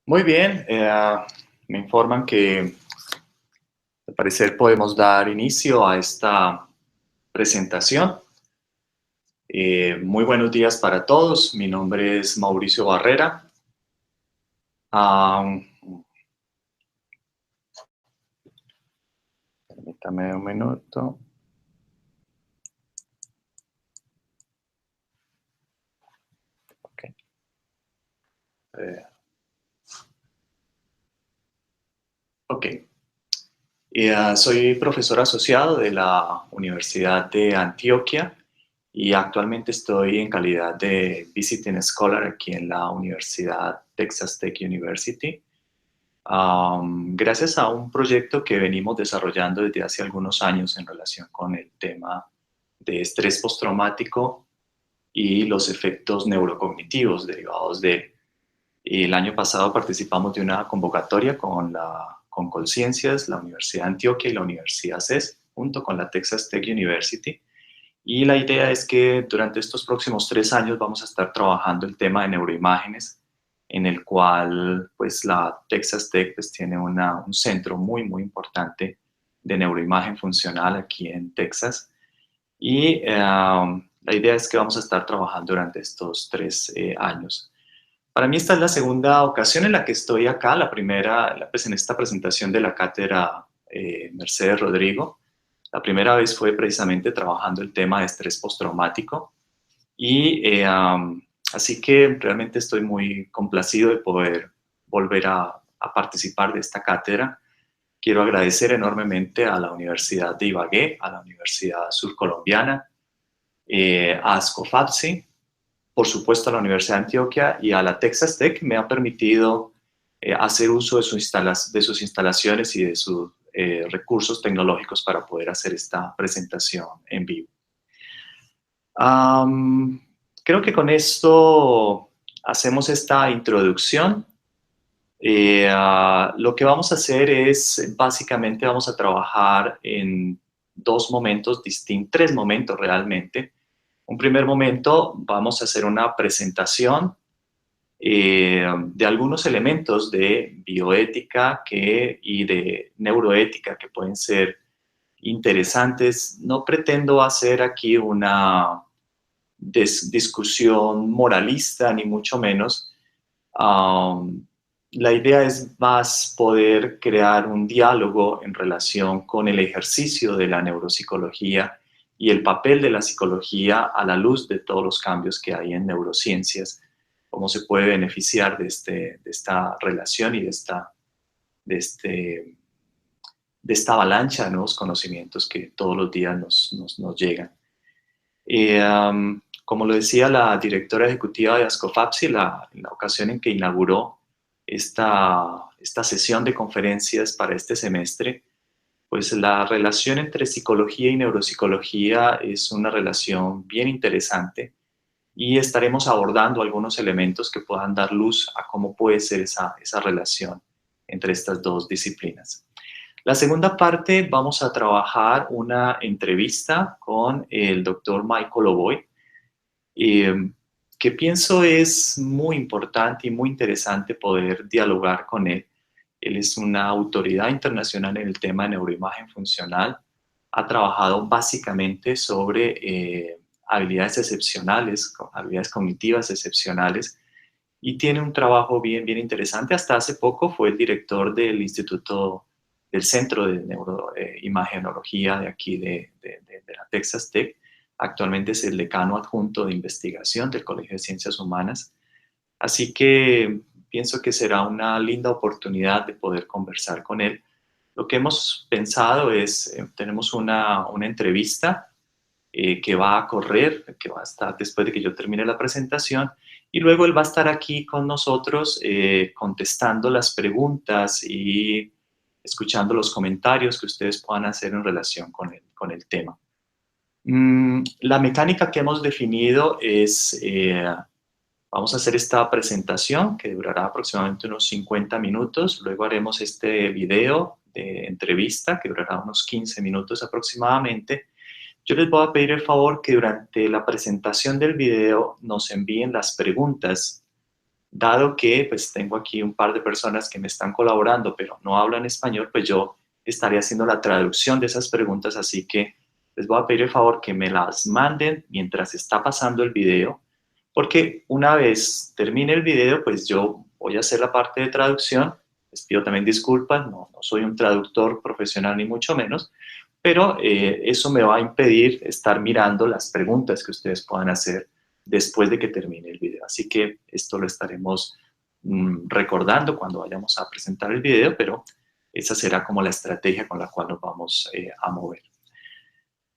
Muy bien, me informan que al parecer podemos dar inicio a esta presentación. Muy buenos días para todos, mi nombre es Mauricio Barrera. Am, Permítame un minuto. Ok. eh, ok. Soy profesor asociado de la Universidad de Antioquia y actualmente estoy en calidad de Visiting Scholar aquí en la Universidad Texas Tech University. Gracias a un proyecto que venimos desarrollando desde hace algunos años en relación con el tema de estrés postraumático y los efectos neurocognitivos derivados de él. El año pasado participamos de una convocatoria con Colciencias, la Universidad de Antioquia y la Universidad CES, junto con la Texas Tech University. Y la idea es que durante estos próximos 3 años vamos a estar trabajando el tema de neuroimágenes, en el cual pues la Texas Tech pues, tiene un centro muy importante de neuroimagen funcional aquí en Texas. Y la idea es que vamos a estar trabajando durante estos 3 años. Para mí esta es la segunda ocasión en la que estoy acá, la primera pues en esta presentación de la cátedra Mercedes Rodrigo. La primera vez fue precisamente trabajando el tema de estrés postraumático y así que realmente estoy muy complacido de poder volver a participar de esta cátedra. Quiero agradecer enormemente a la Universidad de Ibagué, a la Universidad Surcolombiana, a Ascofapsi, por supuesto a la Universidad de Antioquia y a la Texas Tech. Me ha permitido hacer uso de sus instalaciones y de sus recursos tecnológicos para poder hacer esta presentación en vivo. Um, Creo que con esto hacemos esta introducción. Lo que vamos a hacer es, básicamente vamos a trabajar en dos momentos distintos, tres momentos realmente. Un primer momento vamos a hacer una presentación de algunos elementos de bioética y de neuroética que pueden ser interesantes. No pretendo hacer aquí una discusión moralista, ni mucho menos. Um, la idea es más poder crear un diálogo en relación con el ejercicio de la neuropsicología y el papel de la psicología a la luz de todos los cambios que hay en neurociencias, cómo se puede beneficiar de esta relación y de, este, de esta avalancha de nuevos conocimientos que todos los días nos llegan. Como lo decía la directora ejecutiva de Ascofapsi, en la ocasión en que inauguró esta sesión de conferencias para este semestre, pues la relación entre psicología y neuropsicología es una relación bien interesante y estaremos abordando algunos elementos que puedan dar luz a cómo puede ser esa relación entre estas dos disciplinas. La segunda parte vamos a trabajar una entrevista con el doctor Michael Oboy, que pienso es muy importante y muy interesante poder dialogar con él. Él es una autoridad internacional en el tema de neuroimagen funcional. Ha trabajado básicamente sobre habilidades excepcionales, habilidades cognitivas excepcionales, y tiene un trabajo bien interesante. Hasta hace poco fue el director del Instituto, del Centro de Neuroimagenología de aquí de la Texas Tech. Actualmente es el decano adjunto de investigación del Colegio de Ciencias Humanas. Así que pienso que será una linda oportunidad de poder conversar con él. Lo que hemos pensado es, tenemos una entrevista que va a correr, que va a estar después de que yo termine la presentación, y luego él va a estar aquí con nosotros contestando las preguntas y escuchando los comentarios que ustedes puedan hacer en relación con el tema. La mecánica que hemos definido es, vamos a hacer esta presentación que durará aproximadamente unos 50 minutos, luego haremos este video de entrevista que durará unos 15 minutos aproximadamente. Yo les voy a pedir el favor que durante la presentación del video nos envíen las preguntas dado que pues tengo aquí un par de personas que me están colaborando, pero no hablan español, pues yo estaré haciendo la traducción de esas preguntas, así que les voy a pedir el favor que me las manden mientras está pasando el video, porque una vez termine el video, pues yo voy a hacer la parte de traducción. Les pido también disculpas, no soy un traductor profesional ni mucho menos, pero eso me va a impedir estar mirando las preguntas que ustedes puedan hacer después de que termine el video. Así que esto lo estaremos recordando cuando vayamos a presentar el video, pero esa será como la estrategia con la cual nos vamos a mover.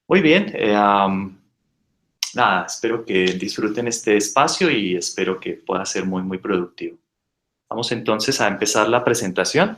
Muy bien, nada, espero que disfruten este espacio y espero que pueda ser muy, muy productivo. Vamos entonces a empezar la presentación.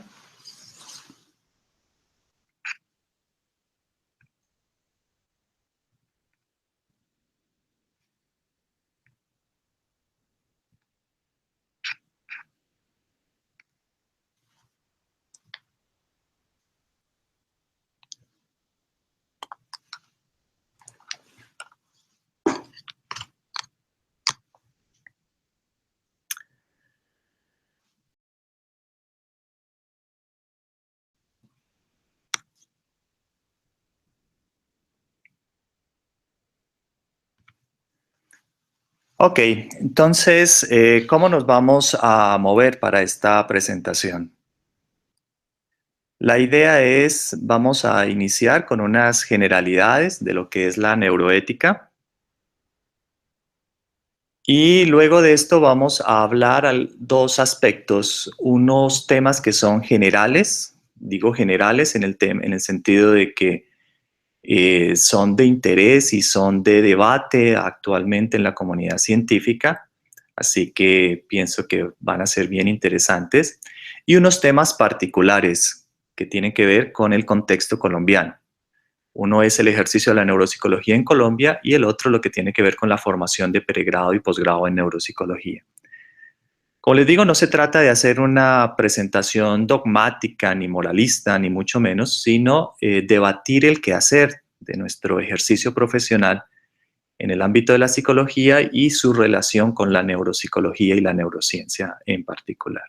Ok, entonces, ¿cómo nos vamos a mover para esta presentación? La idea es, vamos a iniciar con unas generalidades de lo que es la neuroética y luego de esto vamos a hablar dos aspectos, unos temas que son generales, digo generales en en el sentido de que son de interés y son de debate actualmente en la comunidad científica, así que pienso que van a ser bien interesantes, y unos temas particulares que tienen que ver con el contexto colombiano. Uno es el ejercicio de la neuropsicología en Colombia y el otro lo que tiene que ver con la formación de pregrado y posgrado en neuropsicología. Como les digo, no se trata de hacer una presentación dogmática ni moralista, ni mucho menos, sino debatir el quehacer de nuestro ejercicio profesional en el ámbito de la psicología y su relación con la neuropsicología y la neurociencia en particular.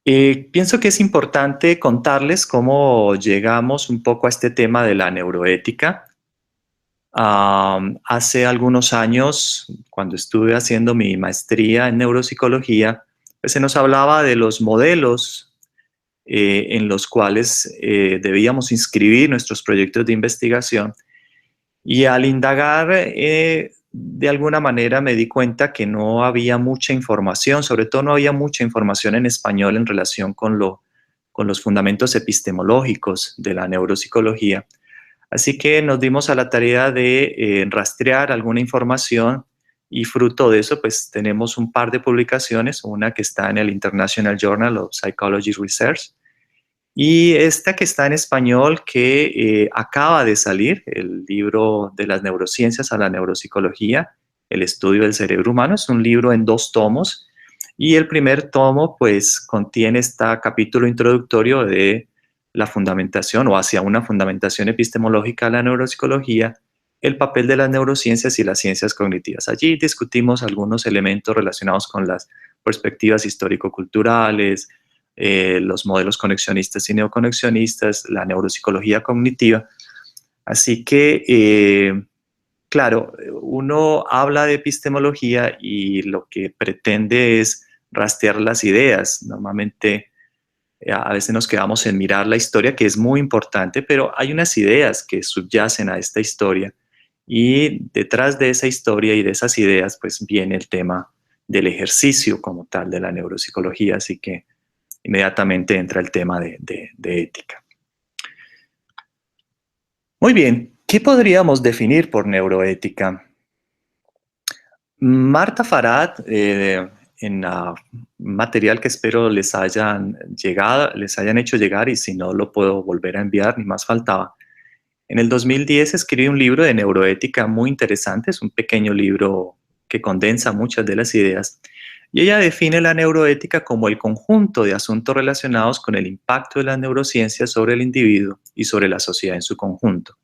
Pienso que es importante contarles cómo llegamos un poco a este tema de la neuroética. Hace algunos años, cuando estuve haciendo mi maestría en neuropsicología, pues se nos hablaba de los modelos en los cuales debíamos inscribir nuestros proyectos de investigación. Y al indagar, de alguna manera me di cuenta que no había mucha información, sobre todo no había mucha información en español en relación con los fundamentos epistemológicos de la neuropsicología. Así que nos dimos a la tarea de rastrear alguna información y fruto de eso pues tenemos un par de publicaciones, una que está en el International Journal of Psychology Research y esta que está en español que acaba de salir, el libro de las neurociencias a la neuropsicología, el estudio del cerebro humano, es un libro en 2 tomos y el primer tomo pues contiene este capítulo introductorio de la fundamentación o hacia una fundamentación epistemológica de la neuropsicología, el papel de las neurociencias y las ciencias cognitivas. Allí discutimos algunos elementos relacionados con las perspectivas histórico-culturales, los modelos conexionistas y neoconexionistas, la neuropsicología cognitiva. Así que, claro, uno habla de epistemología y lo que pretende es rastrear las ideas. Normalmente a veces nos quedamos en mirar la historia, que es muy importante, pero hay unas ideas que subyacen a esta historia y detrás de esa historia y de esas ideas pues viene el tema del ejercicio como tal de la neuropsicología, así que inmediatamente entra el tema de ética. Muy bien, ¿qué podríamos definir por neuroética? Marta Farad, en material que espero les hayan hecho llegar y si no lo puedo volver a enviar, ni más faltaba. En el 2010 escribí un libro de neuroética muy interesante, es un pequeño libro que condensa muchas de las ideas y ella define la neuroética como el conjunto de asuntos relacionados con el impacto de las neurociencias sobre el individuo y sobre la sociedad en su conjunto,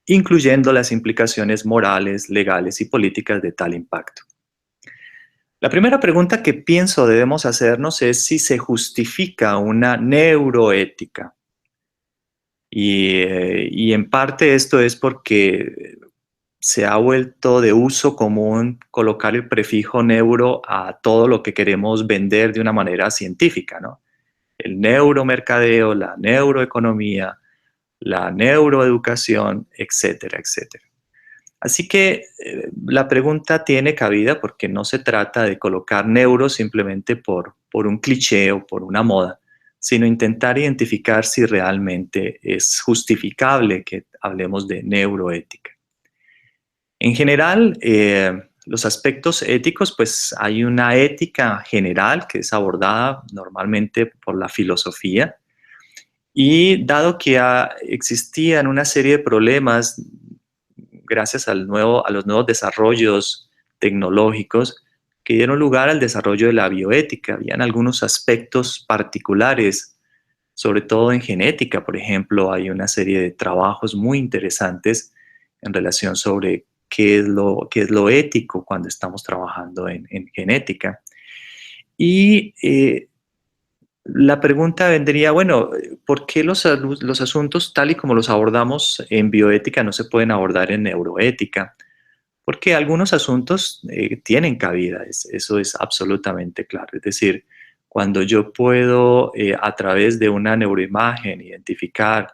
incluyendo las implicaciones morales, legales y políticas de tal impacto. La primera pregunta que pienso debemos hacernos es si se justifica una neuroética. Y en parte esto es porque se ha vuelto de uso común colocar el prefijo neuro a todo lo que queremos vender de una manera científica, ¿no? El neuromercadeo, la neuroeconomía, la neuroeducación, etcétera, etcétera. Así que la pregunta tiene cabida porque no se trata de colocar neuro simplemente por un cliché o por una moda, sino intentar identificar si realmente es justificable que hablemos de neuroética. En general, los aspectos éticos, pues hay una ética general que es abordada normalmente por la filosofía, y dado que existían una serie de problemas gracias a los nuevos desarrollos tecnológicos que dieron lugar al desarrollo de la bioética. Habían algunos aspectos particulares, sobre todo en genética, por ejemplo, hay una serie de trabajos muy interesantes en relación sobre qué es lo ético cuando estamos trabajando en genética. Y la pregunta vendría, bueno, ¿por qué los asuntos tal y como los abordamos en bioética no se pueden abordar en neuroética? Porque algunos asuntos tienen cabida, eso es absolutamente claro. Es decir, cuando yo puedo a través de una neuroimagen identificar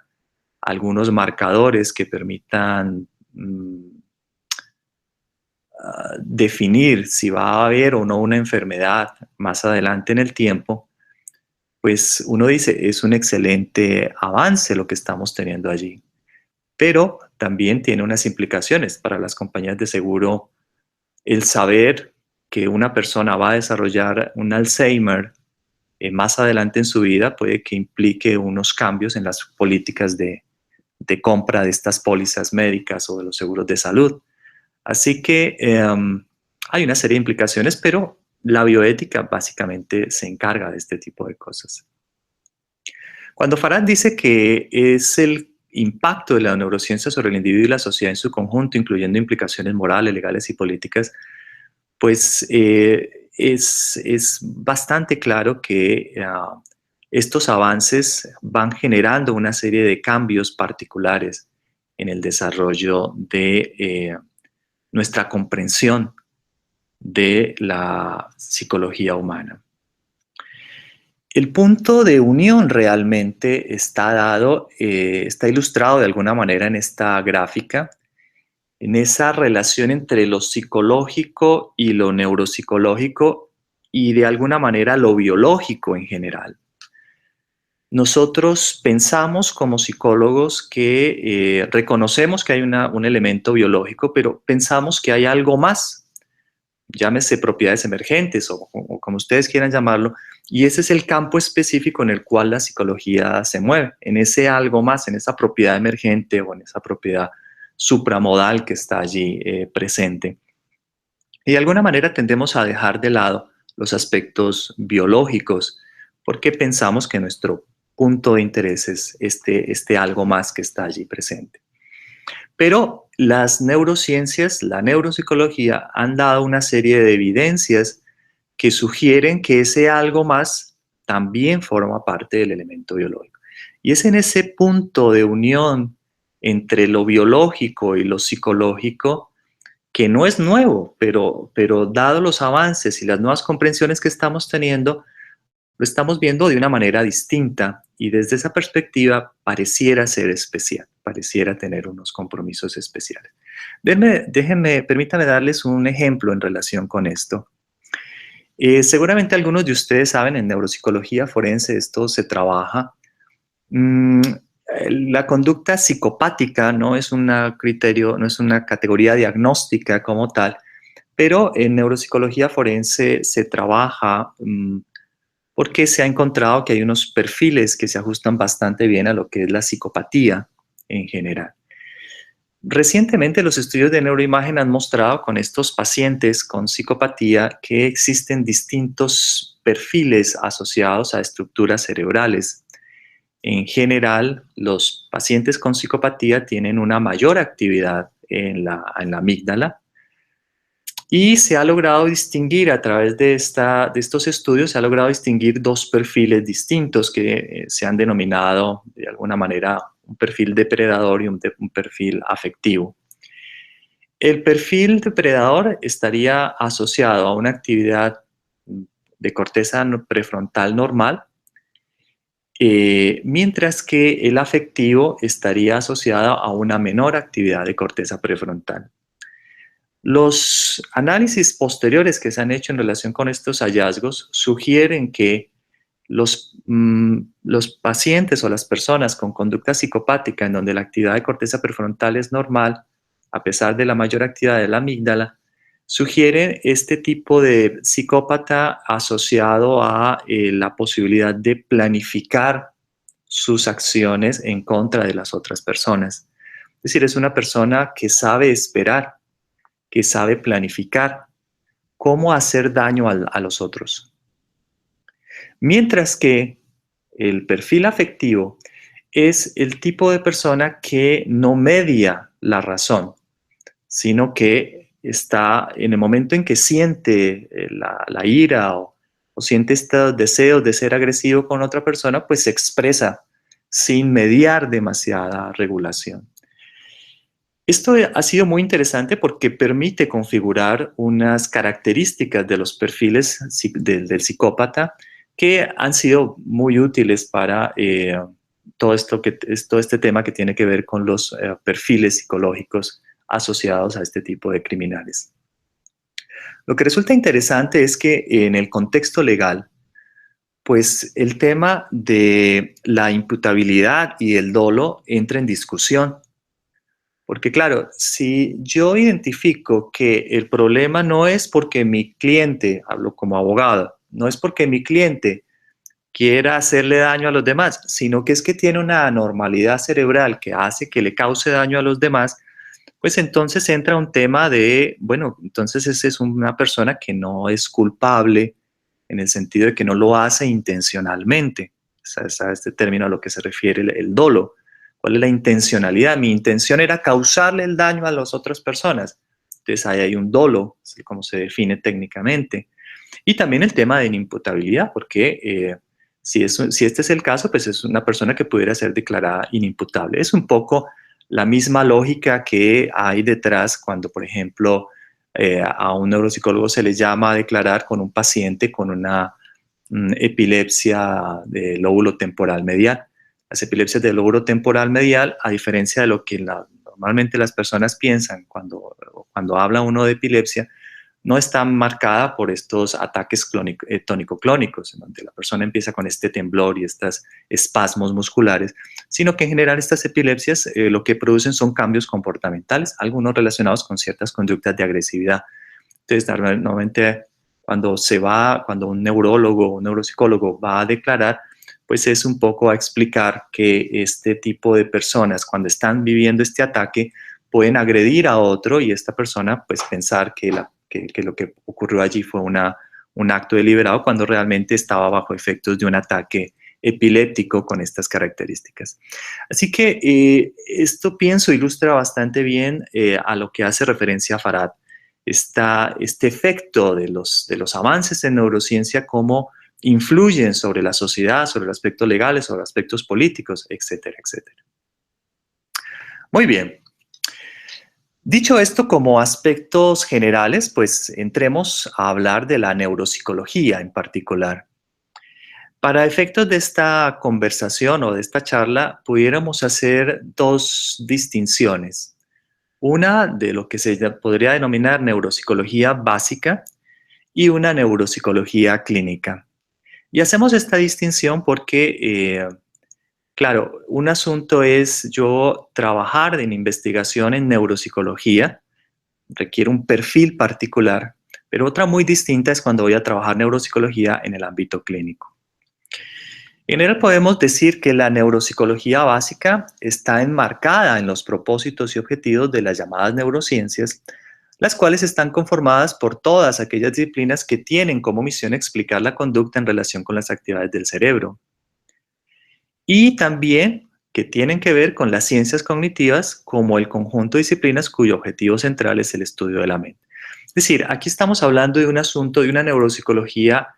algunos marcadores que permitan definir si va a haber o no una enfermedad más adelante en el tiempo, pues uno dice, es un excelente avance lo que estamos teniendo allí. Pero también tiene unas implicaciones para las compañías de seguro. El saber que una persona va a desarrollar un Alzheimer más adelante en su vida puede que implique unos cambios en las políticas de compra de estas pólizas médicas o de los seguros de salud. Así que hay una serie de implicaciones, pero la bioética básicamente se encarga de este tipo de cosas. Cuando Farad dice que es el impacto de la neurociencia sobre el individuo y la sociedad en su conjunto, incluyendo implicaciones morales, legales y políticas, pues es bastante claro que estos avances van generando una serie de cambios particulares en el desarrollo de nuestra comprensión de la psicología humana. El punto de unión realmente está dado, está ilustrado de alguna manera en esta gráfica, en esa relación entre lo psicológico y lo neuropsicológico y de alguna manera lo biológico en general. Nosotros pensamos como psicólogos que reconocemos que hay un elemento biológico, pero pensamos que hay algo más, llámese propiedades emergentes o como ustedes quieran llamarlo, y ese es el campo específico en el cual la psicología se mueve, en ese algo más, en esa propiedad emergente o en esa propiedad supramodal que está allí presente. Y de alguna manera tendemos a dejar de lado los aspectos biológicos porque pensamos que nuestro punto de interés es este algo más que está allí presente. Pero las neurociencias, la neuropsicología, han dado una serie de evidencias que sugieren que ese algo más también forma parte del elemento biológico. Y es en ese punto de unión entre lo biológico y lo psicológico que no es nuevo, pero dado los avances y las nuevas comprensiones que estamos teniendo, lo estamos viendo de una manera distinta y desde esa perspectiva pareciera ser especial, pareciera tener unos compromisos especiales. Permítanme darles un ejemplo en relación con esto. Seguramente algunos de ustedes saben, en neuropsicología forense esto se trabaja. La conducta psicopática no es no es una categoría diagnóstica como tal, pero en neuropsicología forense se trabaja porque se ha encontrado que hay unos perfiles que se ajustan bastante bien a lo que es la psicopatía en general. Recientemente los estudios de neuroimagen han mostrado con estos pacientes con psicopatía que existen distintos perfiles asociados a estructuras cerebrales. En general, los pacientes con psicopatía tienen una mayor actividad en la amígdala, Y se ha logrado distinguir a través de estos estudios, se ha logrado distinguir dos perfiles distintos que se han denominado de alguna manera un perfil depredador y un perfil afectivo. El perfil depredador estaría asociado a una actividad de corteza prefrontal normal, mientras que el afectivo estaría asociado a una menor actividad de corteza prefrontal. Los análisis posteriores que se han hecho en relación con estos hallazgos sugieren que los pacientes o las personas con conducta psicopática en donde la actividad de corteza prefrontal es normal, a pesar de la mayor actividad de la amígdala, sugieren este tipo de psicópata asociado a la posibilidad de planificar sus acciones en contra de las otras personas. Es decir, es una persona que sabe esperar, que sabe planificar cómo hacer daño a los otros. Mientras que el perfil afectivo es el tipo de persona que no media la razón, sino que está en el momento en que siente la ira o siente estos deseos de ser agresivo con otra persona, pues se expresa sin mediar demasiada regulación. Esto ha sido muy interesante porque permite configurar unas características de los perfiles del psicópata que han sido muy útiles para todo este tema que tiene que ver con los perfiles psicológicos asociados a este tipo de criminales. Lo que resulta interesante es que en el contexto legal, pues el tema de la imputabilidad y el dolo entra en discusión. Porque claro, si yo identifico que el problema no es porque mi cliente, hablo como abogado, no es porque mi cliente quiera hacerle daño a los demás, sino que es que tiene una anormalidad cerebral que hace que le cause daño a los demás, pues entonces entra un tema de, bueno, entonces esa es una persona que no es culpable en el sentido de que no lo hace intencionalmente. ¿Sabes este término a lo que se refiere el dolo? ¿Cuál es la intencionalidad? Mi intención era causarle el daño a las otras personas. Entonces ahí hay un dolo, es como se define técnicamente. Y también el tema de inimputabilidad, porque si este es el caso, pues es una persona que pudiera ser declarada inimputable. Es un poco la misma lógica que hay detrás cuando, por ejemplo, a un neuropsicólogo se le llama a declarar con un paciente con una epilepsia de lóbulo temporal medial. Las epilepsias del lóbulo temporal medial, a diferencia de lo que normalmente las personas piensan cuando habla uno de epilepsia, no está marcada por estos ataques tónico-clónicos, en donde la persona empieza con este temblor y estos espasmos musculares, sino que en general estas epilepsias lo que producen son cambios comportamentales, algunos relacionados con ciertas conductas de agresividad. Entonces, normalmente cuando un neurólogo o un neuropsicólogo va a declarar, pues es un poco a explicar que este tipo de personas, cuando están viviendo este ataque, pueden agredir a otro y esta persona pues pensar que lo que ocurrió allí fue un acto deliberado cuando realmente estaba bajo efectos de un ataque epiléptico con estas características. Así que esto pienso ilustra bastante bien a lo que hace referencia a Farad, este efecto de los avances en neurociencia, cómo influyen sobre la sociedad, sobre aspectos legales, sobre aspectos políticos, etcétera, etcétera. Muy bien. Dicho esto como aspectos generales, pues entremos a hablar de la neuropsicología en particular. Para efectos de esta conversación o de esta charla, pudiéramos hacer dos distinciones. Una de lo que se podría denominar neuropsicología básica y una neuropsicología clínica. Y hacemos esta distinción porque claro, un asunto es yo trabajar en investigación en neuropsicología, requiere un perfil particular, pero otra muy distinta es cuando voy a trabajar neuropsicología en el ámbito clínico. En general podemos decir que la neuropsicología básica está enmarcada en los propósitos y objetivos de las llamadas neurociencias, las cuales están conformadas por todas aquellas disciplinas que tienen como misión explicar la conducta en relación con las actividades del cerebro. Y también que tienen que ver con las ciencias cognitivas como el conjunto de disciplinas cuyo objetivo central es el estudio de la mente. decir, aquí estamos hablando de un asunto de una neuropsicología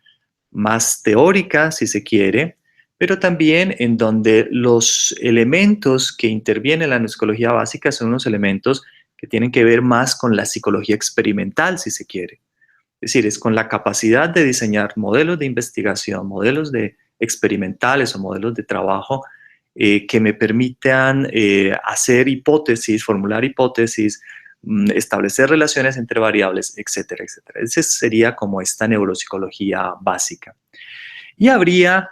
más teórica, si se quiere, pero también en donde los elementos que intervienen en la neuropsicología básica son unos elementos que tienen que ver más con la psicología experimental, si se quiere. Es decir, es con la capacidad de diseñar modelos de investigación, modelos de experimentales o modelos de trabajo que me permitan hacer hipótesis, formular hipótesis, establecer relaciones entre variables, etcétera, etcétera. Esa sería como esta neuropsicología básica. Y habría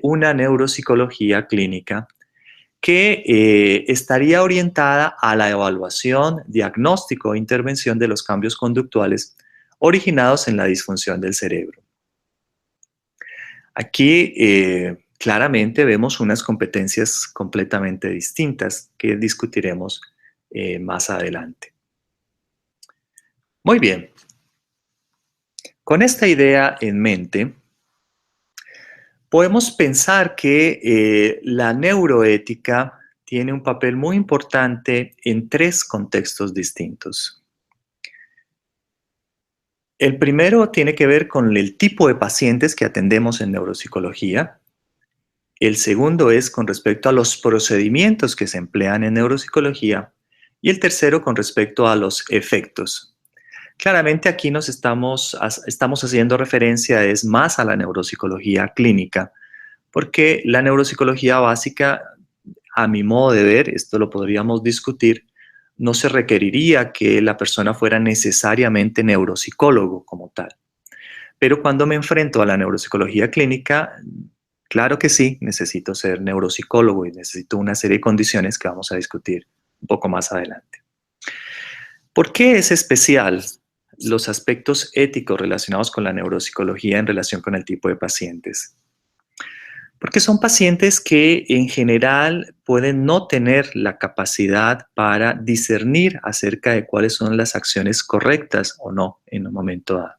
una neuropsicología clínica que estaría orientada a la evaluación, diagnóstico e intervención de los cambios conductuales originados en la disfunción del cerebro. Aquí claramente vemos unas competencias completamente distintas que discutiremos más adelante. Muy bien, con esta idea en mente, podemos pensar que la neuroética tiene un papel muy importante en tres contextos distintos. El primero tiene que ver con el tipo de pacientes que atendemos en neuropsicología. El segundo es con respecto a los procedimientos que se emplean en neuropsicología. Y el tercero con respecto a los efectos. Claramente aquí nos estamos haciendo referencia es más a la neuropsicología clínica, porque la neuropsicología básica, a mi modo de ver, esto lo podríamos discutir, no se requeriría que la persona fuera necesariamente neuropsicólogo como tal. Pero cuando me enfrento a la neuropsicología clínica, claro que sí, necesito ser neuropsicólogo y necesito una serie de condiciones que vamos a discutir un poco más adelante. ¿Por qué es especial los aspectos éticos relacionados con la neuropsicología en relación con el tipo de pacientes? Porque son pacientes que en general pueden no tener la capacidad para discernir acerca de cuáles son las acciones correctas o no en un momento dado.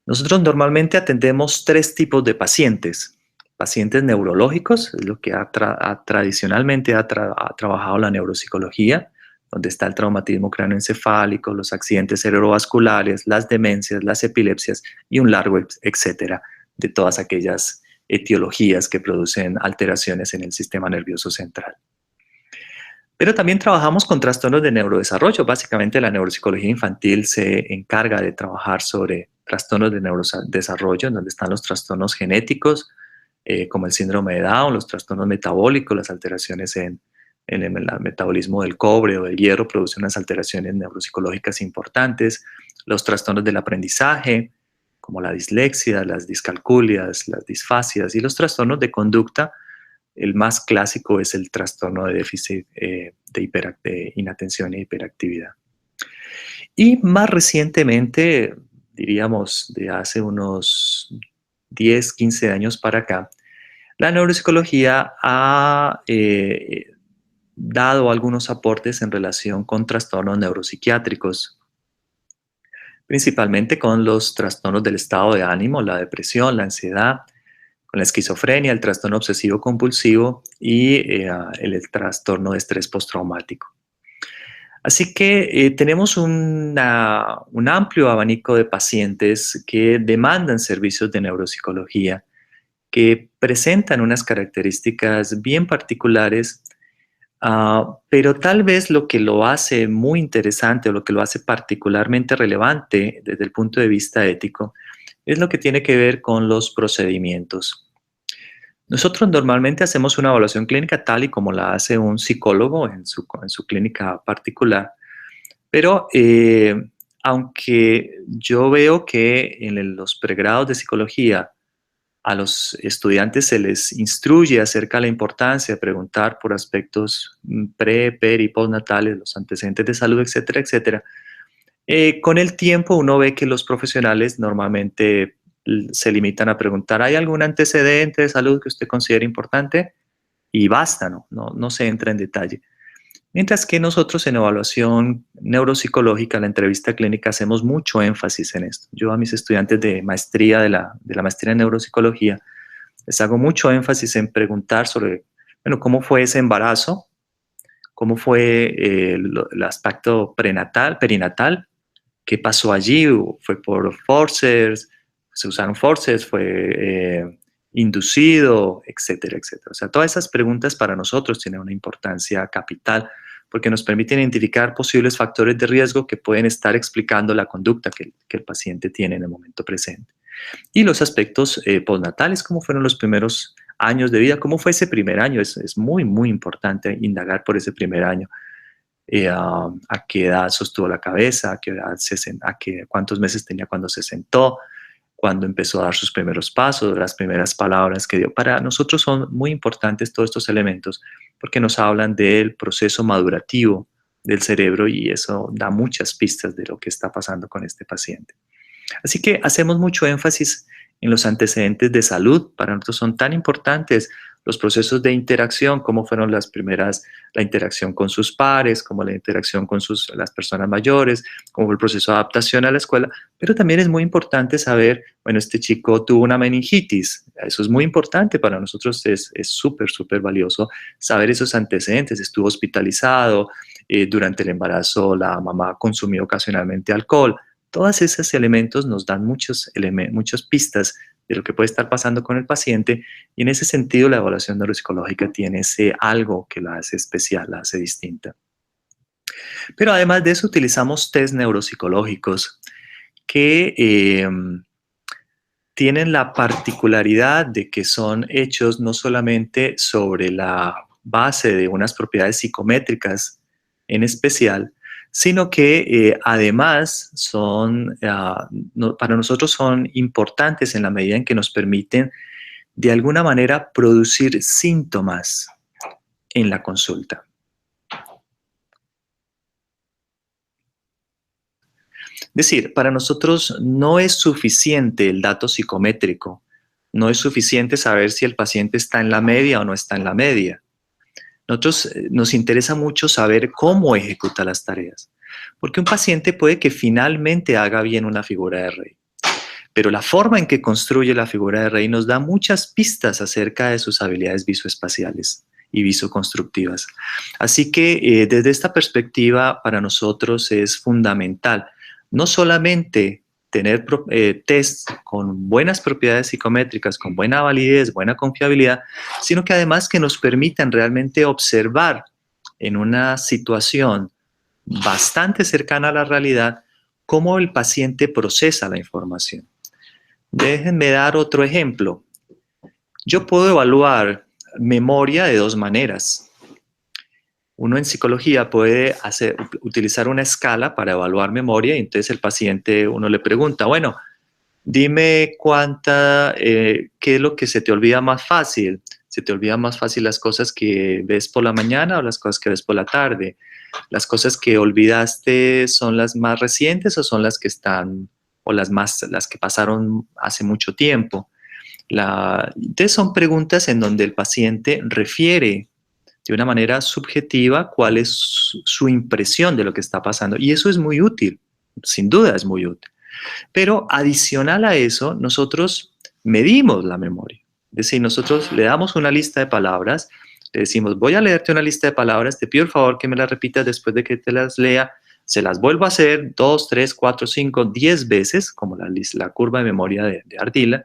Nosotros normalmente atendemos tres tipos de pacientes. Pacientes neurológicos, es lo que tradicionalmente ha trabajado la neuropsicología, donde está el traumatismo cráneoencefálico, los accidentes cerebrovasculares, las demencias, las epilepsias y un largo etcétera de todas aquellas etiologías que producen alteraciones en el sistema nervioso central. Pero también trabajamos con trastornos de neurodesarrollo. Básicamente la neuropsicología infantil se encarga de trabajar sobre trastornos de neurodesarrollo, en donde están los trastornos genéticos, como el síndrome de Down, los trastornos metabólicos, las alteraciones en el metabolismo del cobre o del hierro producen unas alteraciones neuropsicológicas importantes, los trastornos del aprendizaje, como la dislexia, las discalculias, las disfasias y los trastornos de conducta. El más clásico es el trastorno de déficit de inatención e hiperactividad. Y más recientemente, diríamos de hace unos 10, 15 años para acá, la neuropsicología ha dado algunos aportes en relación con trastornos neuropsiquiátricos, principalmente con los trastornos del estado de ánimo, la depresión, la ansiedad, con la esquizofrenia, el trastorno obsesivo compulsivo y el trastorno de estrés postraumático. Así que tenemos un amplio abanico de pacientes que demandan servicios de neuropsicología, que presentan unas características bien particulares, pero tal vez lo que lo hace muy interesante o lo que lo hace particularmente relevante desde el punto de vista ético es lo que tiene que ver con los procedimientos. Nosotros normalmente hacemos una evaluación clínica tal y como la hace un psicólogo en su clínica particular, pero aunque yo veo que en los pregrados de psicología a los estudiantes se les instruye acerca de la importancia de preguntar por aspectos peri y postnatales, los antecedentes de salud, etcétera, etcétera, con el tiempo uno ve que los profesionales normalmente se limitan a preguntar, ¿hay algún antecedente de salud que usted considere importante? Y basta, no se entra en detalle. Mientras que nosotros en evaluación neuropsicológica, la entrevista clínica, hacemos mucho énfasis en esto. Yo a mis estudiantes de maestría, de la maestría en neuropsicología, les hago mucho énfasis en preguntar sobre, bueno, cómo fue ese embarazo, cómo fue el aspecto perinatal, ¿Qué pasó allí? ¿Fue por forceps? ¿Se usaron forceps? ¿Fue inducido? Etcétera, etcétera. O sea, todas esas preguntas para nosotros tienen una importancia capital porque nos permiten identificar posibles factores de riesgo que pueden estar explicando la conducta que el paciente tiene en el momento presente. Y los aspectos postnatales, cómo fueron los primeros años de vida, cómo fue ese primer año, es muy, muy importante indagar por ese primer año. A qué edad sostuvo la cabeza, a qué edad cuántos meses tenía cuando se sentó, cuando empezó a dar sus primeros pasos, las primeras palabras que dio. Para nosotros son muy importantes todos estos elementos porque nos hablan del proceso madurativo del cerebro y eso da muchas pistas de lo que está pasando con este paciente. Así que hacemos mucho énfasis en los antecedentes de salud. Para nosotros son tan importantes los procesos de interacción, cómo fueron la interacción con sus pares, cómo la interacción con las personas mayores, cómo fue el proceso de adaptación a la escuela, pero también es muy importante saber, bueno, este chico tuvo una meningitis, eso es muy importante para nosotros, es súper, súper valioso saber esos antecedentes, estuvo hospitalizado, durante el embarazo la mamá consumió ocasionalmente alcohol. Todos esos elementos nos dan muchas pistas de lo que puede estar pasando con el paciente y en ese sentido la evaluación neuropsicológica tiene ese algo que la hace especial, la hace distinta. Pero además de eso utilizamos test neuropsicológicos que tienen la particularidad de que son hechos no solamente sobre la base de unas propiedades psicométricas en especial, sino que además para nosotros son importantes en la medida en que nos permiten de alguna manera producir síntomas en la consulta. Es decir, para nosotros no es suficiente el dato psicométrico, no es suficiente saber si el paciente está en la media o no está en la media. Nosotros nos interesa mucho saber cómo ejecuta las tareas, porque un paciente puede que finalmente haga bien una figura de rey, pero la forma en que construye la figura de rey nos da muchas pistas acerca de sus habilidades visoespaciales y visoconstructivas. Así que desde esta perspectiva para nosotros es fundamental no solamente tener tests con buenas propiedades psicométricas, con buena validez, buena confiabilidad, sino que además que nos permitan realmente observar en una situación bastante cercana a la realidad cómo el paciente procesa la información. Déjenme dar otro ejemplo. Yo puedo evaluar memoria de dos maneras. Uno en psicología puede utilizar una escala para evaluar memoria y entonces el paciente, uno le pregunta, bueno, dime qué es lo que se te olvida más fácil. ¿Se te olvida más fácil las cosas que ves por la mañana o las cosas que ves por la tarde? ¿Las cosas que olvidaste son las más recientes o son las que están, o las que pasaron hace mucho tiempo? Entonces son preguntas en donde el paciente refiere de una manera subjetiva cuál es su impresión de lo que está pasando. Y eso es muy útil, sin duda es muy útil. Pero adicional a eso, nosotros medimos la memoria. Es decir, nosotros le damos una lista de palabras, le decimos, voy a leerte una lista de palabras, te pido el favor que me las repitas después de que te las lea, se las vuelvo a hacer 2, 3, 4, 5, 10 veces, como la curva de memoria de Ardila,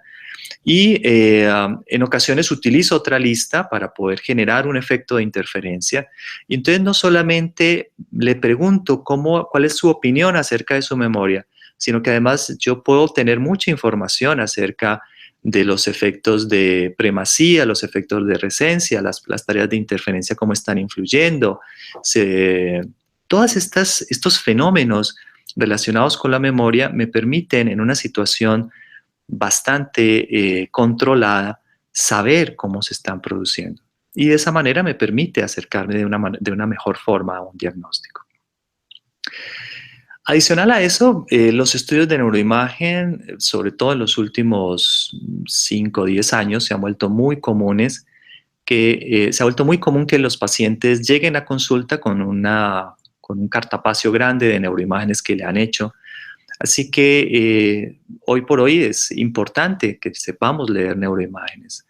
y en ocasiones utilizo otra lista para poder generar un efecto de interferencia. Y entonces no solamente le pregunto cuál es su opinión acerca de su memoria, sino que además yo puedo obtener mucha información acerca de los efectos de primacía, los efectos de recencia, las tareas de interferencia, cómo están influyendo. Todos estos fenómenos relacionados con la memoria me permiten en una situación bastante controlada saber cómo se están produciendo. Y de esa manera me permite acercarme de una mejor forma a un diagnóstico. Adicional a eso, los estudios de neuroimagen, sobre todo en los últimos 5 o 10 años, se han vuelto muy comunes, se ha vuelto muy común que los pacientes lleguen a consulta con un cartapacio grande de neuroimágenes que le han hecho. Así que hoy por hoy es importante que sepamos leer neuroimágenes,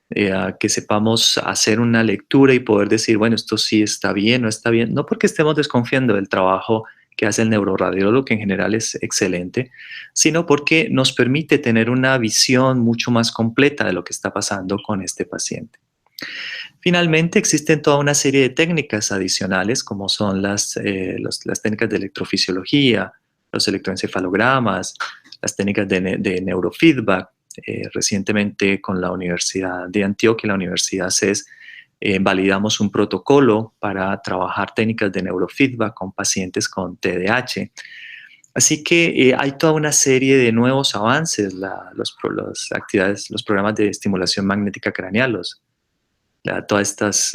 que sepamos hacer una lectura y poder decir, bueno, esto sí está bien, no está bien, no porque estemos desconfiando del trabajo que hace el neuroradiólogo, que en general es excelente, sino porque nos permite tener una visión mucho más completa de lo que está pasando con este paciente. Finalmente, existen toda una serie de técnicas adicionales, como son las técnicas de electrofisiología, los electroencefalogramas, las técnicas de neurofeedback. Recientemente con la Universidad de Antioquia y la Universidad CES validamos un protocolo para trabajar técnicas de neurofeedback con pacientes con TDAH. Así que hay toda una serie de nuevos avances, los programas de estimulación magnética craneal, todas estas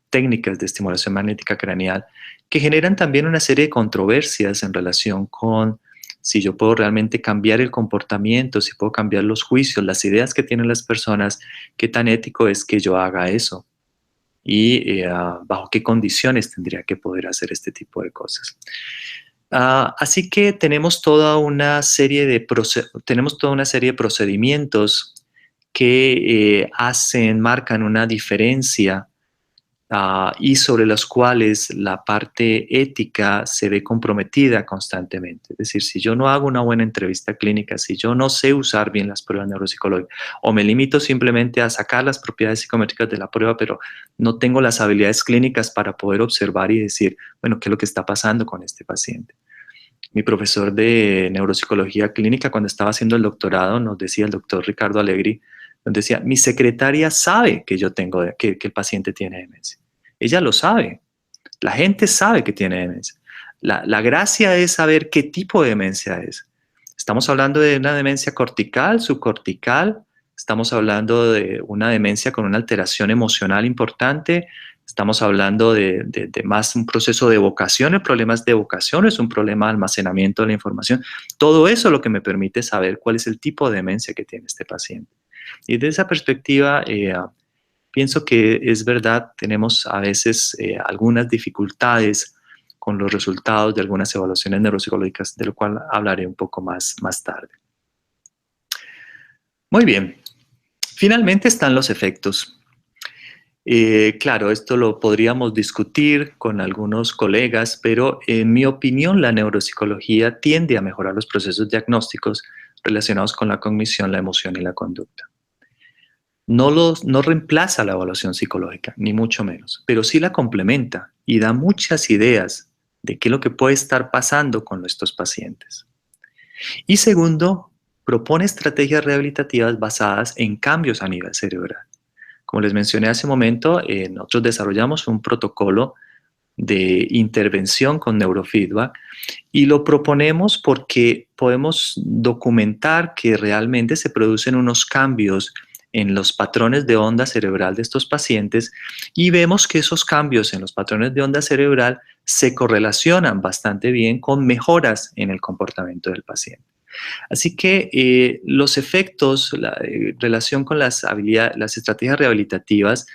técnicas de estimulación magnética craneal que generan también una serie de controversias en relación con si yo puedo realmente cambiar el comportamiento, si puedo cambiar los juicios, las ideas que tienen las personas, qué tan ético es que yo haga eso y bajo qué condiciones tendría que poder hacer este tipo de cosas. Así que tenemos toda una serie de procedimientos que marcan una diferencia y sobre los cuales la parte ética se ve comprometida constantemente. Es decir, si yo no hago una buena entrevista clínica, si yo no sé usar bien las pruebas neuropsicológicas o me limito simplemente a sacar las propiedades psicométricas de la prueba, pero no tengo las habilidades clínicas para poder observar y decir, bueno, ¿qué es lo que está pasando con este paciente? Mi profesor de neuropsicología clínica, cuando estaba haciendo el doctorado, nos decía, el doctor Ricardo Allegri, nos decía, mi secretaria sabe que que el paciente tiene demencia. Ella lo sabe. La gente sabe que tiene demencia. La gracia es saber qué tipo de demencia es. Estamos hablando de una demencia cortical, subcortical, estamos hablando de una demencia con una alteración emocional importante, estamos hablando de más un proceso de evocación. El problema es de evocación, es un problema de almacenamiento de la información. Todo eso es lo que me permite saber cuál es el tipo de demencia que tiene este paciente. Y desde esa perspectiva, pienso que es verdad, tenemos a veces algunas dificultades con los resultados de algunas evaluaciones neuropsicológicas, de lo cual hablaré un poco más tarde. Muy bien. Finalmente están los efectos. Claro, esto lo podríamos discutir con algunos colegas, pero en mi opinión la neuropsicología tiende a mejorar los procesos diagnósticos relacionados con la cognición, la emoción y la conducta. No reemplaza la evaluación psicológica, ni mucho menos, pero sí la complementa y da muchas ideas de qué es lo que puede estar pasando con estos pacientes. Y segundo, propone estrategias rehabilitativas basadas en cambios a nivel cerebral. Como les mencioné hace un momento, nosotros desarrollamos un protocolo de intervención con neurofeedback y lo proponemos porque podemos documentar que realmente se producen unos cambios en los patrones de onda cerebral de estos pacientes y vemos que esos cambios en los patrones de onda cerebral se correlacionan bastante bien con mejoras en el comportamiento del paciente. Así que los efectos, la relación con las estrategias rehabilitativas,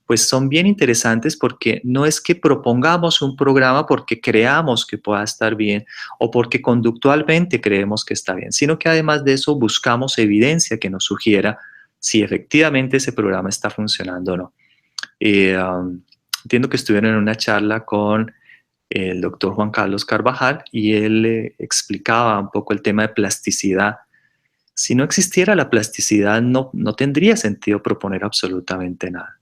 pues son bien interesantes porque no es que propongamos un programa porque creamos que pueda estar bien o porque conductualmente creemos que está bien, sino que además de eso buscamos evidencia que nos sugiera si efectivamente ese programa está funcionando o no. Entiendo que estuvieron en una charla con el doctor Juan Carlos Carvajal y él explicaba un poco el tema de plasticidad. Si no existiera la plasticidad, no tendría sentido proponer absolutamente nada.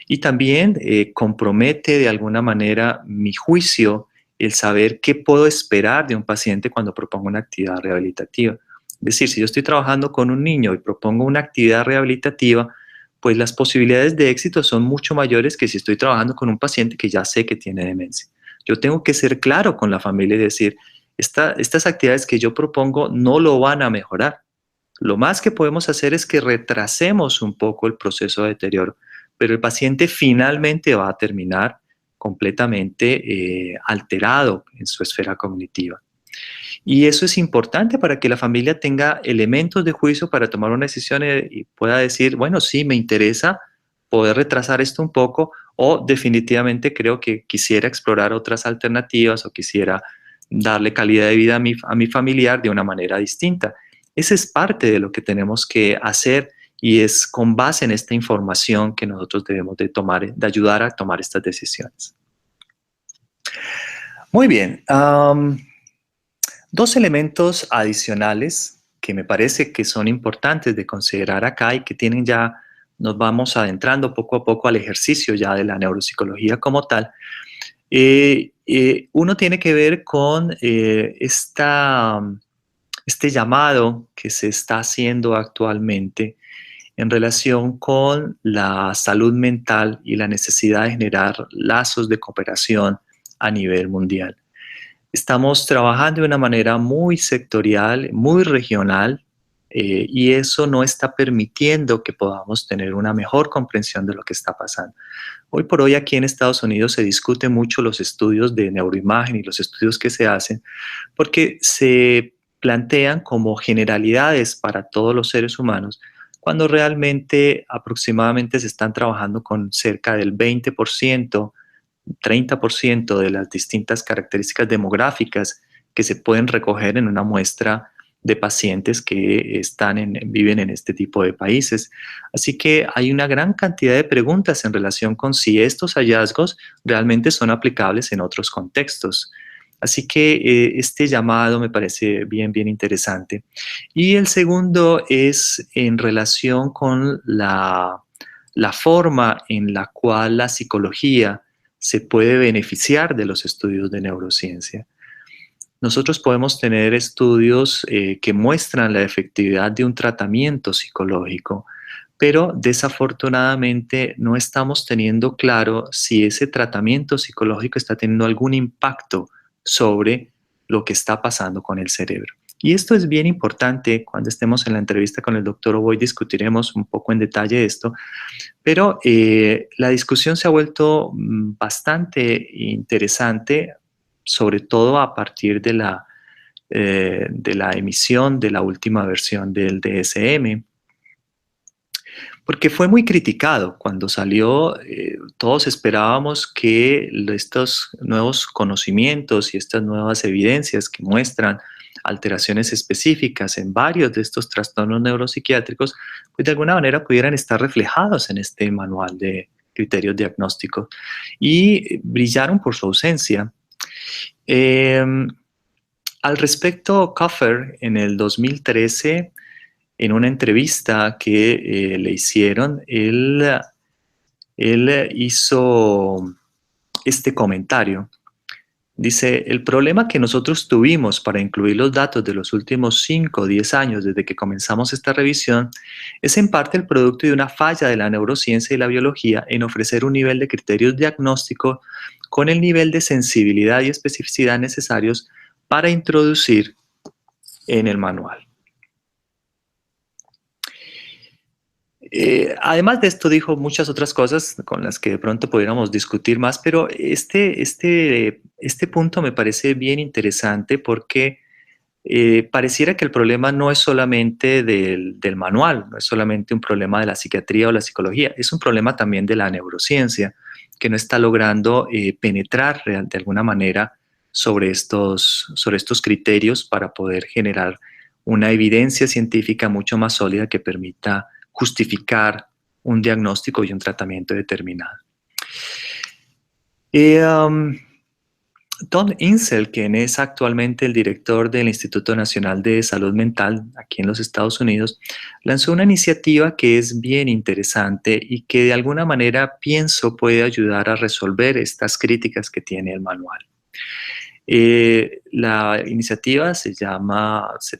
Y también compromete de alguna manera mi juicio el saber qué puedo esperar de un paciente cuando propongo una actividad rehabilitativa. Es decir, si yo estoy trabajando con un niño y propongo una actividad rehabilitativa, pues las posibilidades de éxito son mucho mayores que si estoy trabajando con un paciente que ya sé que tiene demencia. Yo tengo que ser claro con la familia y decir, estas actividades que yo propongo no lo van a mejorar. Lo más que podemos hacer es que retrasemos un poco el proceso de deterioro, pero el paciente finalmente va a terminar completamente alterado en su esfera cognitiva. Y eso es importante para que la familia tenga elementos de juicio para tomar una decisión y pueda decir, bueno, sí, me interesa poder retrasar esto un poco o definitivamente creo que quisiera explorar otras alternativas o quisiera darle calidad de vida a mi familiar de una manera distinta. Esa es parte de lo que tenemos que hacer y es con base en esta información que nosotros debemos de ayudar a tomar estas decisiones. Muy bien. Dos elementos adicionales que me parece que son importantes de considerar acá y que tienen ya, nos vamos adentrando poco a poco al ejercicio ya de la neuropsicología como tal. Uno tiene que ver con este llamado que se está haciendo actualmente en relación con la salud mental y la necesidad de generar lazos de cooperación a nivel mundial. Estamos trabajando de una manera muy sectorial, muy regional, y eso no está permitiendo que podamos tener una mejor comprensión de lo que está pasando. Hoy por hoy aquí en Estados Unidos se discute mucho los estudios de neuroimagen y los estudios que se hacen porque se plantean como generalidades para todos los seres humanos, cuando realmente aproximadamente se están trabajando con cerca del 20%, 30% de las distintas características demográficas que se pueden recoger en una muestra de pacientes que viven en este tipo de países. Así que hay una gran cantidad de preguntas en relación con si estos hallazgos realmente son aplicables en otros contextos. Así que este llamado me parece bien, bien interesante. Y el segundo es en relación con la forma en la cual la psicología se puede beneficiar de los estudios de neurociencia. Nosotros podemos tener estudios que muestran la efectividad de un tratamiento psicológico, pero desafortunadamente no estamos teniendo claro si ese tratamiento psicológico está teniendo algún impacto sobre lo que está pasando con el cerebro. Y esto es bien importante. Cuando estemos en la entrevista con el doctor Oboy discutiremos un poco en detalle esto, pero la discusión se ha vuelto bastante interesante, sobre todo a partir de la emisión de la última versión del DSM, porque fue muy criticado cuando salió. Todos esperábamos que estos nuevos conocimientos y estas nuevas evidencias que muestran alteraciones específicas en varios de estos trastornos neuropsiquiátricos, pues de alguna manera pudieran estar reflejados en este manual de criterios diagnósticos, y brillaron por su ausencia. Eh, Al respecto, Cuffer en el 2013, en una entrevista que le hicieron, él hizo este comentario. Dice: el problema que nosotros tuvimos para incluir los datos de los últimos 5 o 10 años desde que comenzamos esta revisión es en parte el producto de una falla de la neurociencia y la biología en ofrecer un nivel de criterios diagnósticos con el nivel de sensibilidad y especificidad necesarios para introducir en el manual. Además de esto dijo muchas otras cosas con las que de pronto pudiéramos discutir más, pero este punto me parece bien interesante porque pareciera que el problema no es solamente del manual, no es solamente un problema de la psiquiatría o la psicología, es un problema también de la neurociencia, que no está logrando penetrar de alguna manera sobre estos criterios para poder generar una evidencia científica mucho más sólida que permita justificar un diagnóstico y un tratamiento determinado. Don Insel, quien es actualmente el director del Instituto Nacional de Salud Mental aquí en los Estados Unidos, lanzó una iniciativa que es bien interesante y que de alguna manera pienso puede ayudar a resolver estas críticas que tiene el manual. La iniciativa se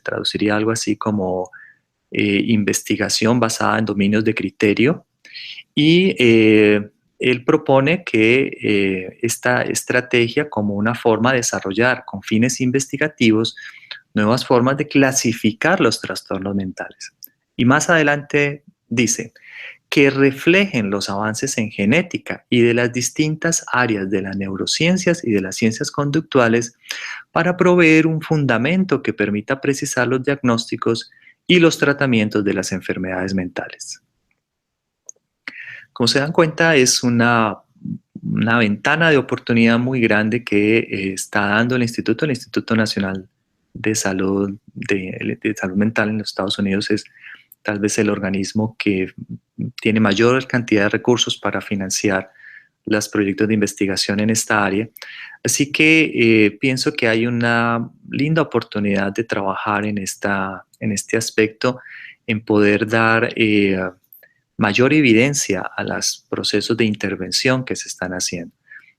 traduciría algo así como investigación basada en dominios de criterio, y él propone que esta estrategia como una forma de desarrollar con fines investigativos nuevas formas de clasificar los trastornos mentales. Y más adelante dice que reflejen los avances en genética y de las distintas áreas de las neurociencias y de las ciencias conductuales para proveer un fundamento que permita precisar los diagnósticos y los tratamientos de las enfermedades mentales. Como se dan cuenta, es una ventana de oportunidad muy grande que está dando el Instituto Nacional de Salud Mental en los Estados Unidos. Es tal vez el organismo que tiene mayor cantidad de recursos para financiar los proyectos de investigación en esta área. Así que pienso que hay una linda oportunidad de trabajar en este aspecto, en poder dar mayor evidencia a los procesos de intervención que se están haciendo.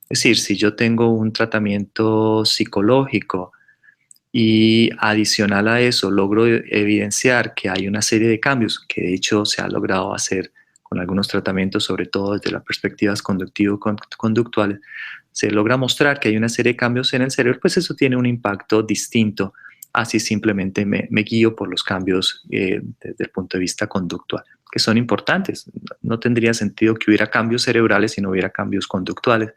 Es decir, si yo tengo un tratamiento psicológico y adicional a eso logro evidenciar que hay una serie de cambios, que de hecho se ha logrado hacer con algunos tratamientos, sobre todo desde las perspectivas conductivo-conductuales, se logra mostrar que hay una serie de cambios en el cerebro, pues eso tiene un impacto distinto a si simplemente me guío por los cambios desde el punto de vista conductual, que son importantes. No tendría sentido que hubiera cambios cerebrales si no hubiera cambios conductuales,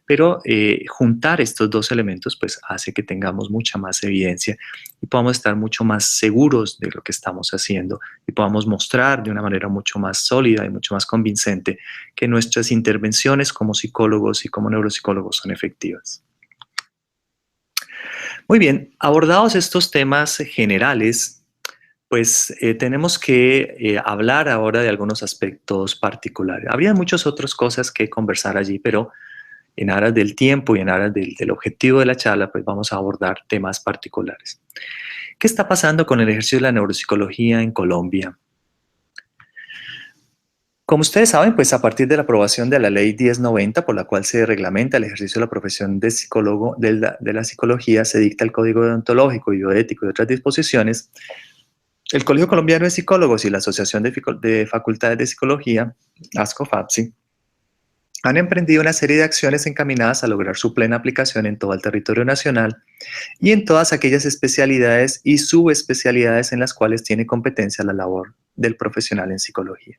pero juntar estos dos elementos pues hace que tengamos mucha más evidencia y podamos estar mucho más seguros de lo que estamos haciendo y podamos mostrar de una manera mucho más sólida y mucho más convincente que nuestras intervenciones como psicólogos y como neuropsicólogos son efectivas. Muy bien, abordados estos temas generales, pues tenemos que hablar ahora de algunos aspectos particulares. Habría muchas otras cosas que conversar allí, pero en aras del tiempo y en aras del objetivo de la charla, pues vamos a abordar temas particulares. ¿Qué está pasando con el ejercicio de la neuropsicología en Colombia? Como ustedes saben, pues a partir de la aprobación de la Ley 1090, por la cual se reglamenta el ejercicio de la profesión de psicólogo de la psicología, se dicta el Código Deontológico y Bioético y otras disposiciones. El Colegio Colombiano de Psicólogos y la Asociación de Facultades de Psicología, ASCO-FAPSI, han emprendido una serie de acciones encaminadas a lograr su plena aplicación en todo el territorio nacional y en todas aquellas especialidades y subespecialidades en las cuales tiene competencia la labor del profesional en psicología.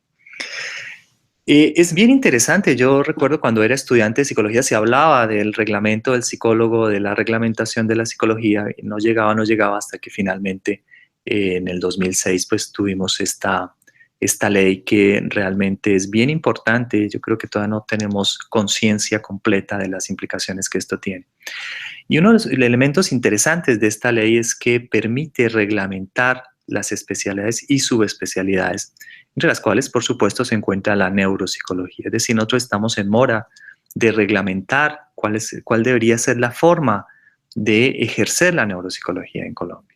Es bien interesante. Yo recuerdo cuando era estudiante de psicología se hablaba del reglamento del psicólogo, de la reglamentación de la psicología, y no llegaba hasta que finalmente en el 2006 pues tuvimos esta ley que realmente es bien importante. Yo creo que todavía no tenemos conciencia completa de las implicaciones que esto tiene. Y uno de los elementos interesantes de esta ley es que permite reglamentar las especialidades y subespecialidades, entre las cuales, por supuesto, se encuentra la neuropsicología. Es decir, nosotros estamos en mora de reglamentar cuál debería ser la forma de ejercer la neuropsicología en Colombia.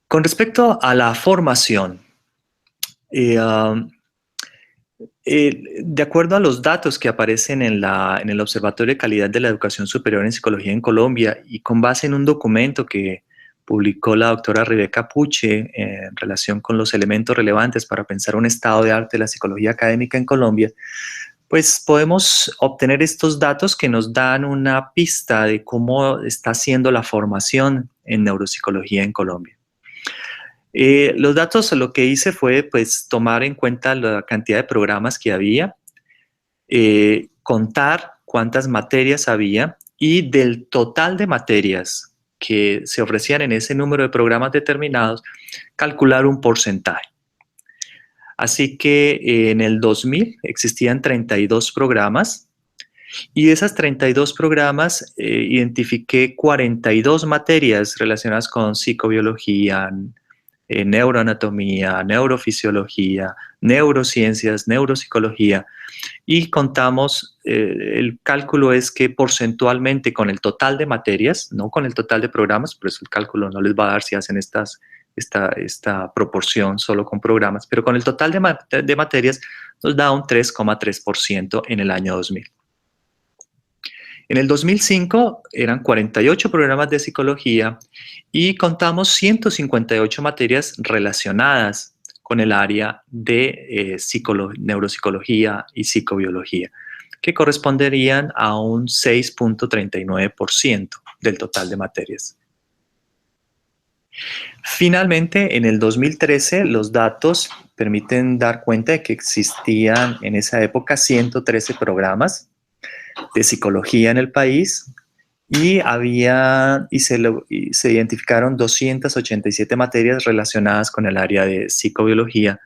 Con respecto a la formación, de acuerdo a los datos que aparecen en el Observatorio de Calidad de la Educación Superior en Psicología en Colombia y con base en un documento que publicó la doctora Rebeca Puche en relación con los elementos relevantes para pensar un estado de arte de la psicología académica en Colombia, pues podemos obtener estos datos que nos dan una pista de cómo está siendo la formación en neuropsicología en Colombia. Los datos, lo que hice fue pues tomar en cuenta la cantidad de programas que había, contar cuántas materias había y del total de materias que se ofrecían en ese número de programas determinados, calcular un porcentaje. Así que en el 2000 existían 32 programas y de esas 32 programas identifiqué 42 materias relacionadas con psicobiología, neuroanatomía, neurofisiología, neurociencias, neuropsicología, y contamos, el cálculo es que porcentualmente con el total de materias, no con el total de programas, por eso el cálculo no les va a dar si hacen esta proporción solo con programas, pero con el total de materias nos da un 3,3% en el año 2000. En el 2005 eran 48 programas de psicología y contamos 158 materias relacionadas con el área de neuropsicología y psicobiología, que corresponderían a un 6,39% del total de materias. Finalmente, en el 2013, los datos permiten dar cuenta de que existían en esa época 113 programas de psicología en el país y se identificaron 287 materias relacionadas con el área de psicobiología,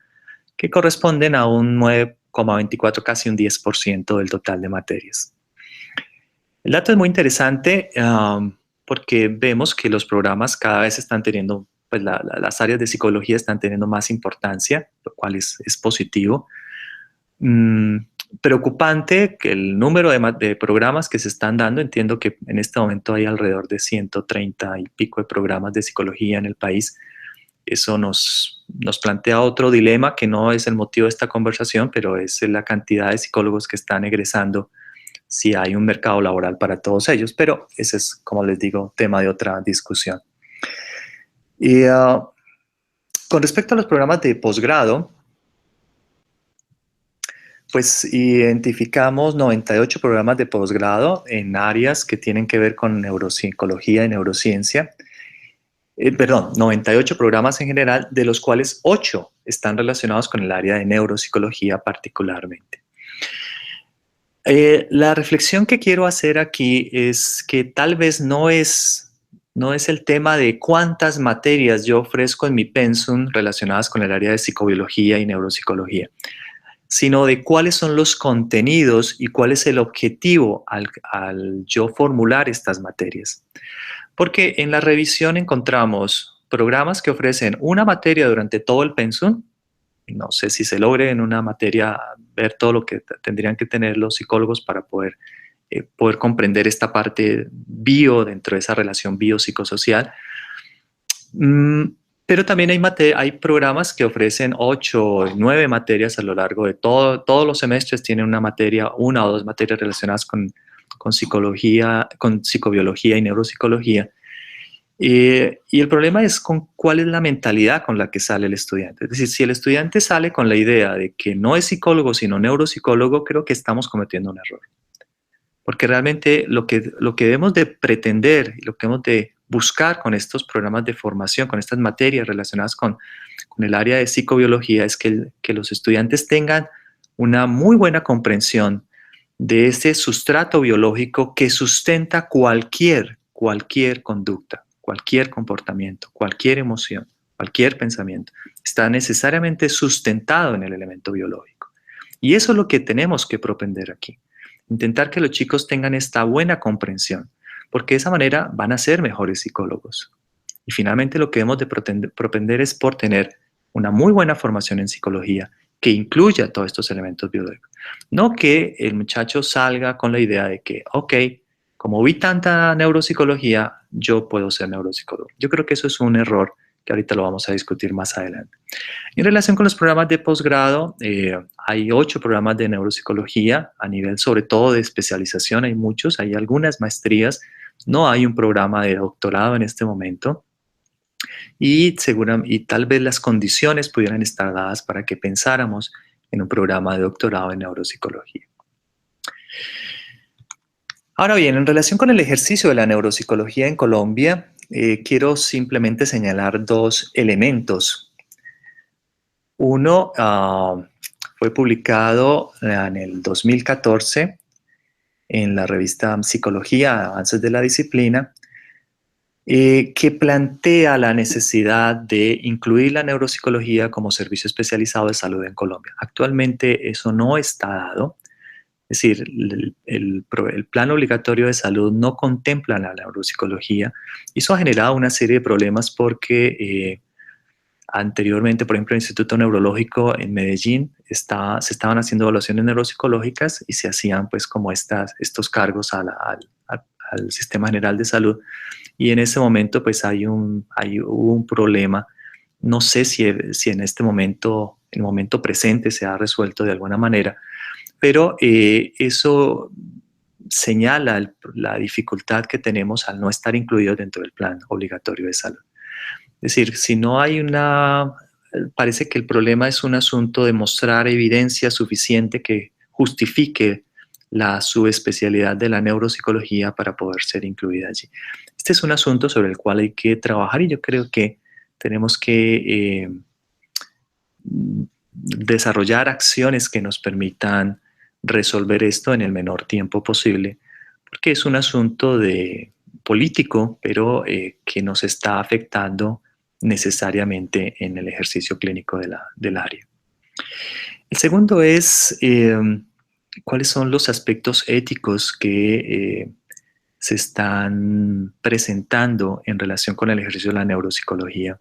que corresponden a un 9,24, casi un 10% del total de materias. El dato es muy interesante porque vemos que los programas cada vez están teniendo, pues las áreas de psicología están teniendo más importancia, lo cual es positivo. preocupante que el número de programas que se están dando. Entiendo que en este momento hay alrededor de 130 y pico de programas de psicología en el país. Eso nos plantea otro dilema que no es el motivo de esta conversación, pero es la cantidad de psicólogos que están egresando, si hay un mercado laboral para todos ellos. Pero ese es, como les digo, tema de otra discusión. Y con respecto a los programas de posgrado, pues identificamos 98 programas de posgrado en áreas que tienen que ver con neuropsicología y neurociencia. Perdón, 98 programas en general, de los cuales 8 están relacionados con el área de neuropsicología particularmente. La reflexión que quiero hacer aquí es que tal vez no es el tema de cuántas materias yo ofrezco en mi pensum relacionadas con el área de psicobiología y neuropsicología, sino de cuáles son los contenidos y cuál es el objetivo al yo formular estas materias. Porque en la revisión encontramos programas que ofrecen una materia durante todo el pensum. No sé si se logre en una materia ver todo lo que tendrían que tener los psicólogos para poder comprender esta parte bio dentro de esa relación biopsicosocial. Pero también hay programas que ofrecen 8 o 9 materias a lo largo de todos los semestres. Tienen una o dos materias relacionadas con psicología, con psicobiología y neuropsicología. Y el problema es con cuál es la mentalidad con la que sale el estudiante. Es decir, si el estudiante sale con la idea de que no es psicólogo, sino neuropsicólogo, creo que estamos cometiendo un error. Porque realmente lo que debemos de pretender y lo que debemos de buscar con estos programas de formación, con estas materias relacionadas con el área de psicobiología, es que los estudiantes tengan una muy buena comprensión de ese sustrato biológico que sustenta cualquier conducta, cualquier comportamiento, cualquier emoción, cualquier pensamiento. Está necesariamente sustentado en el elemento biológico. Y eso es lo que tenemos que propender aquí. Intentar que los chicos tengan esta buena comprensión, porque de esa manera van a ser mejores psicólogos. Y finalmente lo que debemos de propender es por tener una muy buena formación en psicología que incluya todos estos elementos biológicos. No que el muchacho salga con la idea de que, ok, como vi tanta neuropsicología, yo puedo ser neuropsicólogo. Yo creo que eso es un error que ahorita lo vamos a discutir más adelante. En relación con los programas de posgrado, hay 8 programas de neuropsicología a nivel sobre todo de especialización. Hay muchos, hay algunas maestrías. No hay un programa de doctorado en este momento. Y tal vez las condiciones pudieran estar dadas para que pensáramos en un programa de doctorado en neuropsicología. Ahora bien, en relación con el ejercicio de la neuropsicología en Colombia, quiero simplemente señalar 2 elementos. Uno fue publicado en el 2014 en la revista Psicología, Avances de la Disciplina, que plantea la necesidad de incluir la neuropsicología como servicio especializado de salud en Colombia. Actualmente eso no está dado. Es decir, el plan obligatorio de salud no contempla la neuropsicología y eso ha generado una serie de problemas porque anteriormente, por ejemplo, el Instituto Neurológico en Medellín se estaban haciendo evaluaciones neuropsicológicas y se hacían pues como estos cargos al Sistema General de Salud, y en ese momento pues hubo un problema. No sé si en este momento, en el momento presente, se ha resuelto de alguna manera, pero eso señala la dificultad que tenemos al no estar incluidos dentro del plan obligatorio de salud. Es decir, si no hay parece que el problema es un asunto de mostrar evidencia suficiente que justifique la subespecialidad de la neuropsicología para poder ser incluida allí. Este es un asunto sobre el cual hay que trabajar y yo creo que tenemos que desarrollar acciones que nos permitan resolver esto en el menor tiempo posible, porque es un asunto político, pero que nos está afectando necesariamente en el ejercicio clínico del área. El segundo es cuáles son los aspectos éticos que se están presentando en relación con el ejercicio de la neuropsicología.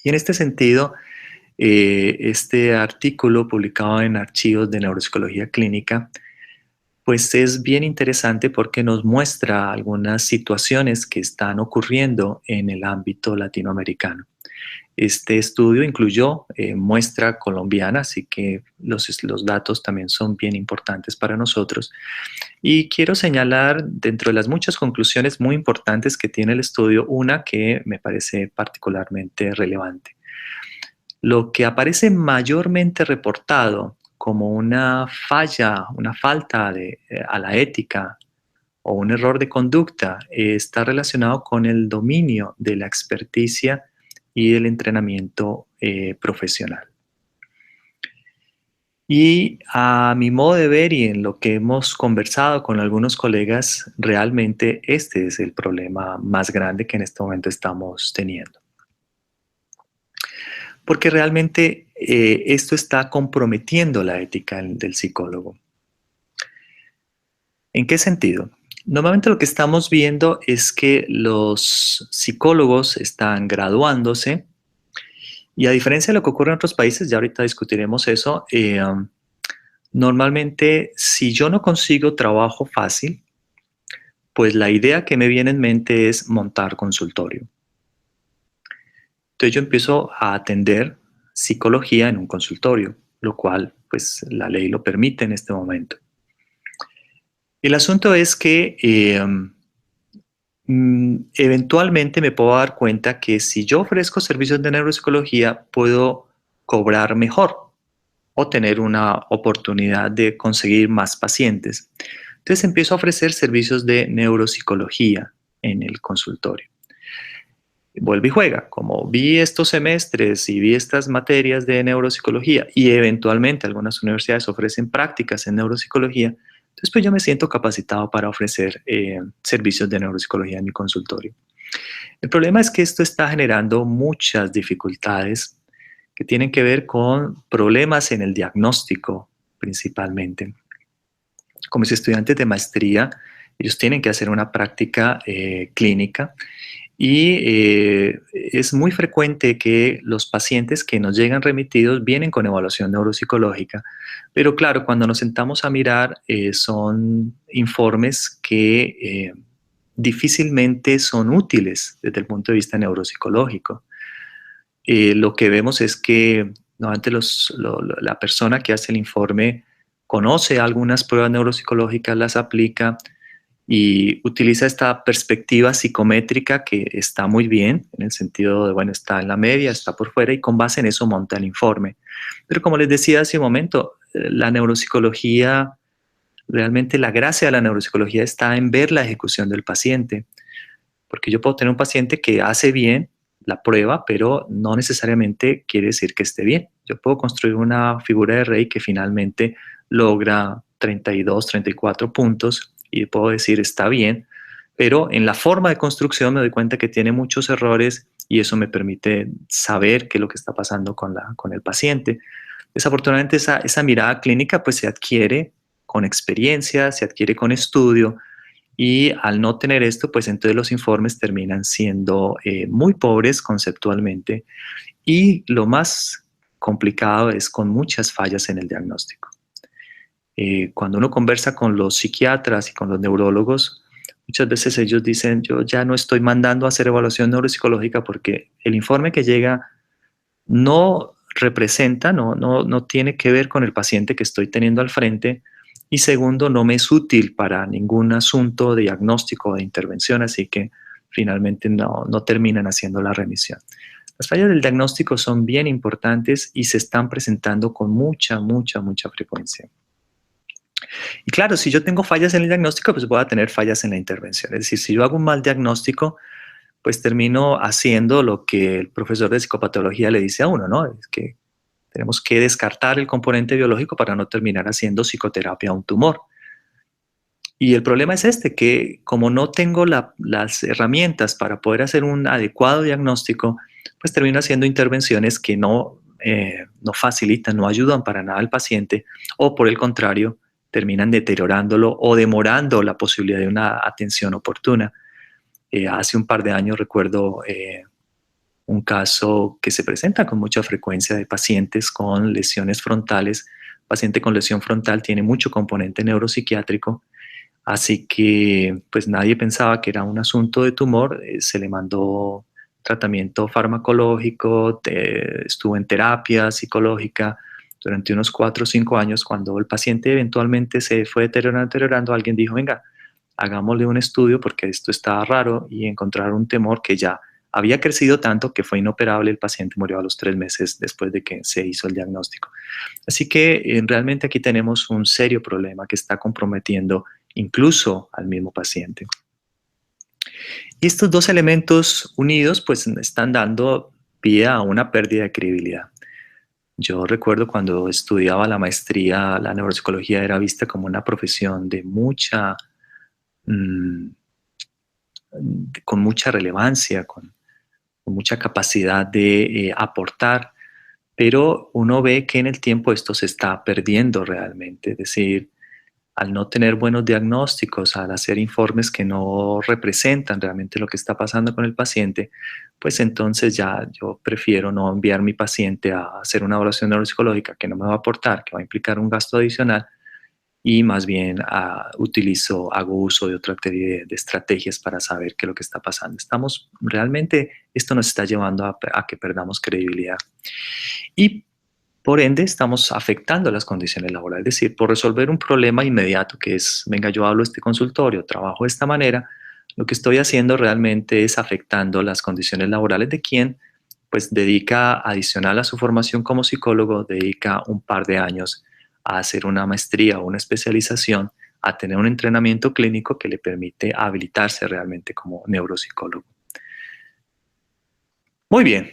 Y en este sentido, Este artículo publicado en Archivos de Neuropsicología Clínica, pues es bien interesante porque nos muestra algunas situaciones que están ocurriendo en el ámbito latinoamericano. Este estudio incluyó muestra colombiana, así que los datos también son bien importantes para nosotros. Y quiero señalar, dentro de las muchas conclusiones muy importantes que tiene el estudio, una que me parece particularmente relevante. Lo que aparece mayormente reportado como una falla, una falta a la ética o un error de conducta está relacionado con el dominio de la experticia y el entrenamiento profesional. Y a mi modo de ver y en lo que hemos conversado con algunos colegas, realmente este es el problema más grande que en este momento estamos teniendo. Porque realmente esto está comprometiendo la ética del psicólogo. ¿En qué sentido? Normalmente lo que estamos viendo es que los psicólogos están graduándose y a diferencia de lo que ocurre en otros países, ya ahorita discutiremos eso, normalmente si yo no consigo trabajo fácil, pues la idea que me viene en mente es montar consultorio. Entonces yo empiezo a atender psicología en un consultorio, lo cual pues la ley lo permite en este momento. El asunto es que eventualmente me puedo dar cuenta que si yo ofrezco servicios de neuropsicología, puedo cobrar mejor o tener una oportunidad de conseguir más pacientes. Entonces empiezo a ofrecer servicios de neuropsicología en el consultorio. Vuelve y juega. Como vi estos semestres y vi estas materias de neuropsicología y eventualmente algunas universidades ofrecen prácticas en neuropsicología, entonces pues yo me siento capacitado para ofrecer servicios de neuropsicología en mi consultorio. El problema es que esto está generando muchas dificultades que tienen que ver con problemas en el diagnóstico principalmente. Como mis estudiantes de maestría, ellos tienen que hacer una práctica clínica y es muy frecuente que los pacientes que nos llegan remitidos vienen con evaluación neuropsicológica, pero claro, cuando nos sentamos a mirar son informes que difícilmente son útiles desde el punto de vista neuropsicológico. Lo que vemos es que normalmente la persona que hace el informe conoce algunas pruebas neuropsicológicas, las aplica y utiliza esta perspectiva psicométrica que está muy bien, en el sentido de, bueno, está en la media, está por fuera y con base en eso monta el informe. Pero como les decía hace un momento, la neuropsicología, realmente la gracia de la neuropsicología está en ver la ejecución del paciente, porque yo puedo tener un paciente que hace bien la prueba, pero no necesariamente quiere decir que esté bien. Yo puedo construir una figura de Rey que finalmente logra 32, 34 puntos y puedo decir está bien, pero en la forma de construcción me doy cuenta que tiene muchos errores y eso me permite saber qué es lo que está pasando con el paciente. Desafortunadamente esa mirada clínica pues se adquiere con experiencia, se adquiere con estudio y al no tener esto pues entonces los informes terminan siendo muy pobres conceptualmente y lo más complicado es con muchas fallas en el diagnóstico. Cuando uno conversa con los psiquiatras y con los neurólogos, muchas veces ellos dicen, yo ya no estoy mandando a hacer evaluación neuropsicológica porque el informe que llega no representa, no tiene que ver con el paciente que estoy teniendo al frente y segundo, no me es útil para ningún asunto de diagnóstico o de intervención, así que finalmente no terminan haciendo la remisión. Las fallas del diagnóstico son bien importantes y se están presentando con mucha frecuencia. Y claro, si yo tengo fallas en el diagnóstico, pues voy a tener fallas en la intervención. Es decir, si yo hago un mal diagnóstico, pues termino haciendo lo que el profesor de psicopatología le dice a uno, ¿no? Es que tenemos que descartar el componente biológico para no terminar haciendo psicoterapia a un tumor. Y el problema es este, que como no tengo las herramientas para poder hacer un adecuado diagnóstico, pues termino haciendo intervenciones que no facilitan, no ayudan para nada al paciente, o por el contrario, terminan deteriorándolo o demorando la posibilidad de una atención oportuna. Hace un par de años recuerdo un caso que se presenta con mucha frecuencia de pacientes con lesiones frontales. Paciente con lesión frontal tiene mucho componente neuropsiquiátrico, así que pues nadie pensaba que era un asunto de tumor. Se le mandó tratamiento farmacológico, estuvo en terapia psicológica durante unos 4 o 5 años. Cuando el paciente eventualmente se fue deteriorando, alguien dijo, venga, hagámosle un estudio porque esto está raro, y encontraron un tumor que ya había crecido tanto que fue inoperable. El paciente murió a los 3 meses después de que se hizo el diagnóstico. Así que realmente aquí tenemos un serio problema que está comprometiendo incluso al mismo paciente. Y estos dos elementos unidos pues están dando pie a una pérdida de credibilidad. Yo recuerdo cuando estudiaba la maestría, la neuropsicología era vista como una profesión de con mucha relevancia, con mucha capacidad de aportar, pero uno ve que en el tiempo esto se está perdiendo realmente. Es decir, al no tener buenos diagnósticos, al hacer informes que no representan realmente lo que está pasando con el paciente, pues entonces ya yo prefiero no enviar a mi paciente a hacer una evaluación neuropsicológica que no me va a aportar, que va a implicar un gasto adicional, y más bien hago uso de otra serie de estrategias para saber qué es lo que está pasando. Realmente esto nos está llevando a que perdamos credibilidad. Y por ende, estamos afectando las condiciones laborales. Es decir, por resolver un problema inmediato que es, venga, yo hablo este consultorio, trabajo de esta manera, lo que estoy haciendo realmente es afectando las condiciones laborales de quien, pues, dedica, adicional a su formación como psicólogo, dedica un par de años a hacer una maestría o una especialización, a tener un entrenamiento clínico que le permite habilitarse realmente como neuropsicólogo. Muy bien.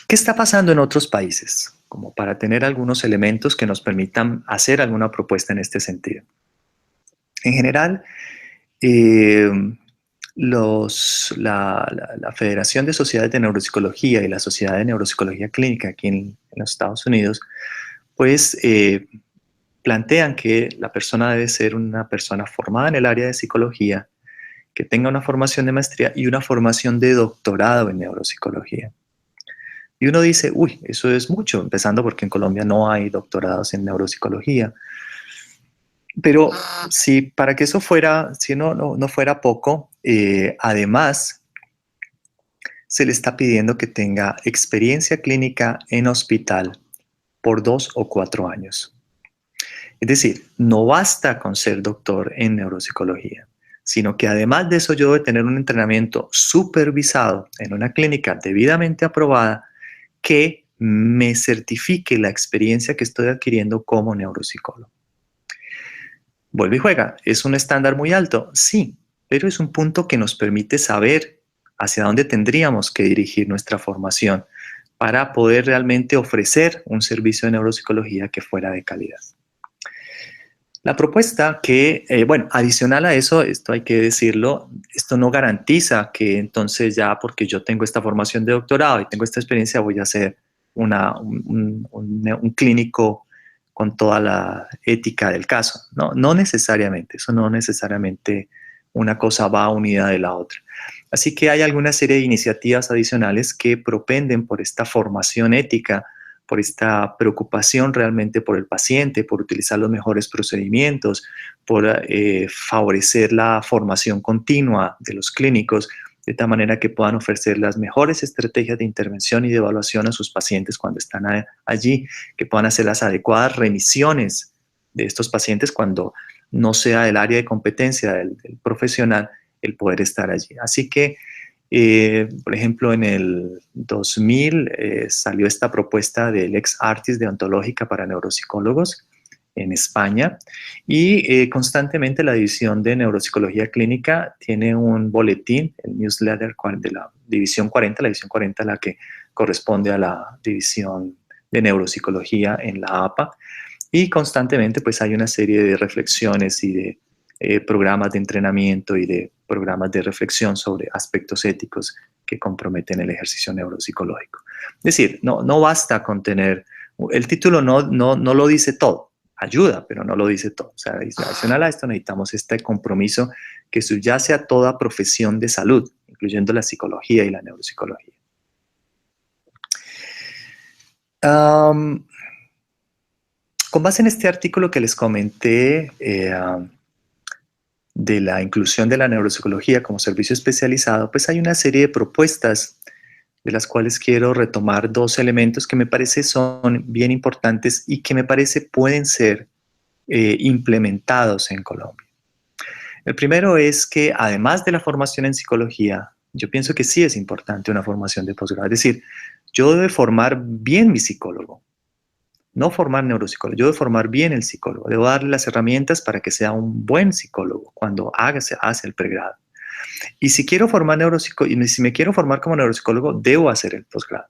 ¿Qué está pasando en otros países? Como para tener algunos elementos que nos permitan hacer alguna propuesta en este sentido. En general, eh, la Federación de Sociedades de Neuropsicología y la Sociedad de Neuropsicología Clínica aquí en los Estados Unidos, pues plantean que la persona debe ser una persona formada en el área de psicología, que tenga una formación de maestría y una formación de doctorado en neuropsicología. Y uno dice, uy, eso es mucho, empezando porque en Colombia no hay doctorados en neuropsicología. Pero si para que eso fuera, si no fuera poco, además se le está pidiendo que tenga experiencia clínica en hospital por 2 o 4 años. Es decir, no basta con ser doctor en neuropsicología, sino que además de eso yo debo tener un entrenamiento supervisado en una clínica debidamente aprobada que me certifique la experiencia que estoy adquiriendo como neuropsicólogo. Vuelve y juega. ¿Es un estándar muy alto? Sí, pero es un punto que nos permite saber hacia dónde tendríamos que dirigir nuestra formación para poder realmente ofrecer un servicio de neuropsicología que fuera de calidad. La propuesta que, bueno, adicional a eso, esto hay que decirlo, esto no garantiza que entonces ya porque yo tengo esta formación de doctorado y tengo esta experiencia voy a ser un clínico con toda la ética del caso. No, no necesariamente, eso no necesariamente una cosa va unida de la otra. Así que hay alguna serie de iniciativas adicionales que propenden por esta formación ética, por esta preocupación realmente por el paciente, por utilizar los mejores procedimientos, por favorecer la formación continua de los clínicos, de tal manera que puedan ofrecer las mejores estrategias de intervención y de evaluación a sus pacientes cuando están allí, que puedan hacer las adecuadas remisiones de estos pacientes cuando no sea el área de competencia del profesional el poder estar allí. Así que por ejemplo, en el 2000 salió esta propuesta del ex artis deontológica para neuropsicólogos en España, y constantemente la División de Neuropsicología Clínica tiene un boletín, el newsletter de la División 40, la División 40 la que corresponde a la División de Neuropsicología en la APA, y constantemente pues hay una serie de reflexiones y de programas de entrenamiento y de programas de reflexión sobre aspectos éticos que comprometen el ejercicio neuropsicológico. Es decir, no basta con tener, el título no lo dice todo, ayuda, pero no lo dice todo. O sea, adicional a esto necesitamos este compromiso que subyace a toda profesión de salud, incluyendo la psicología y la neuropsicología. Am, con base en este artículo que les comenté de la inclusión de la neuropsicología como servicio especializado, pues hay una serie de propuestas de las cuales quiero retomar dos elementos que me parece son bien importantes y que me parece pueden ser implementados en Colombia. El primero es que además de la formación en psicología, yo pienso que sí es importante una formación de posgrado. Es decir, yo debo formar bien mi psicólogo, no formar neuropsicólogo, yo debo formar bien el psicólogo, debo darle las herramientas para que sea un buen psicólogo cuando hace el pregrado. Y si quiero formar y si me quiero formar como neuropsicólogo, debo hacer el posgrado,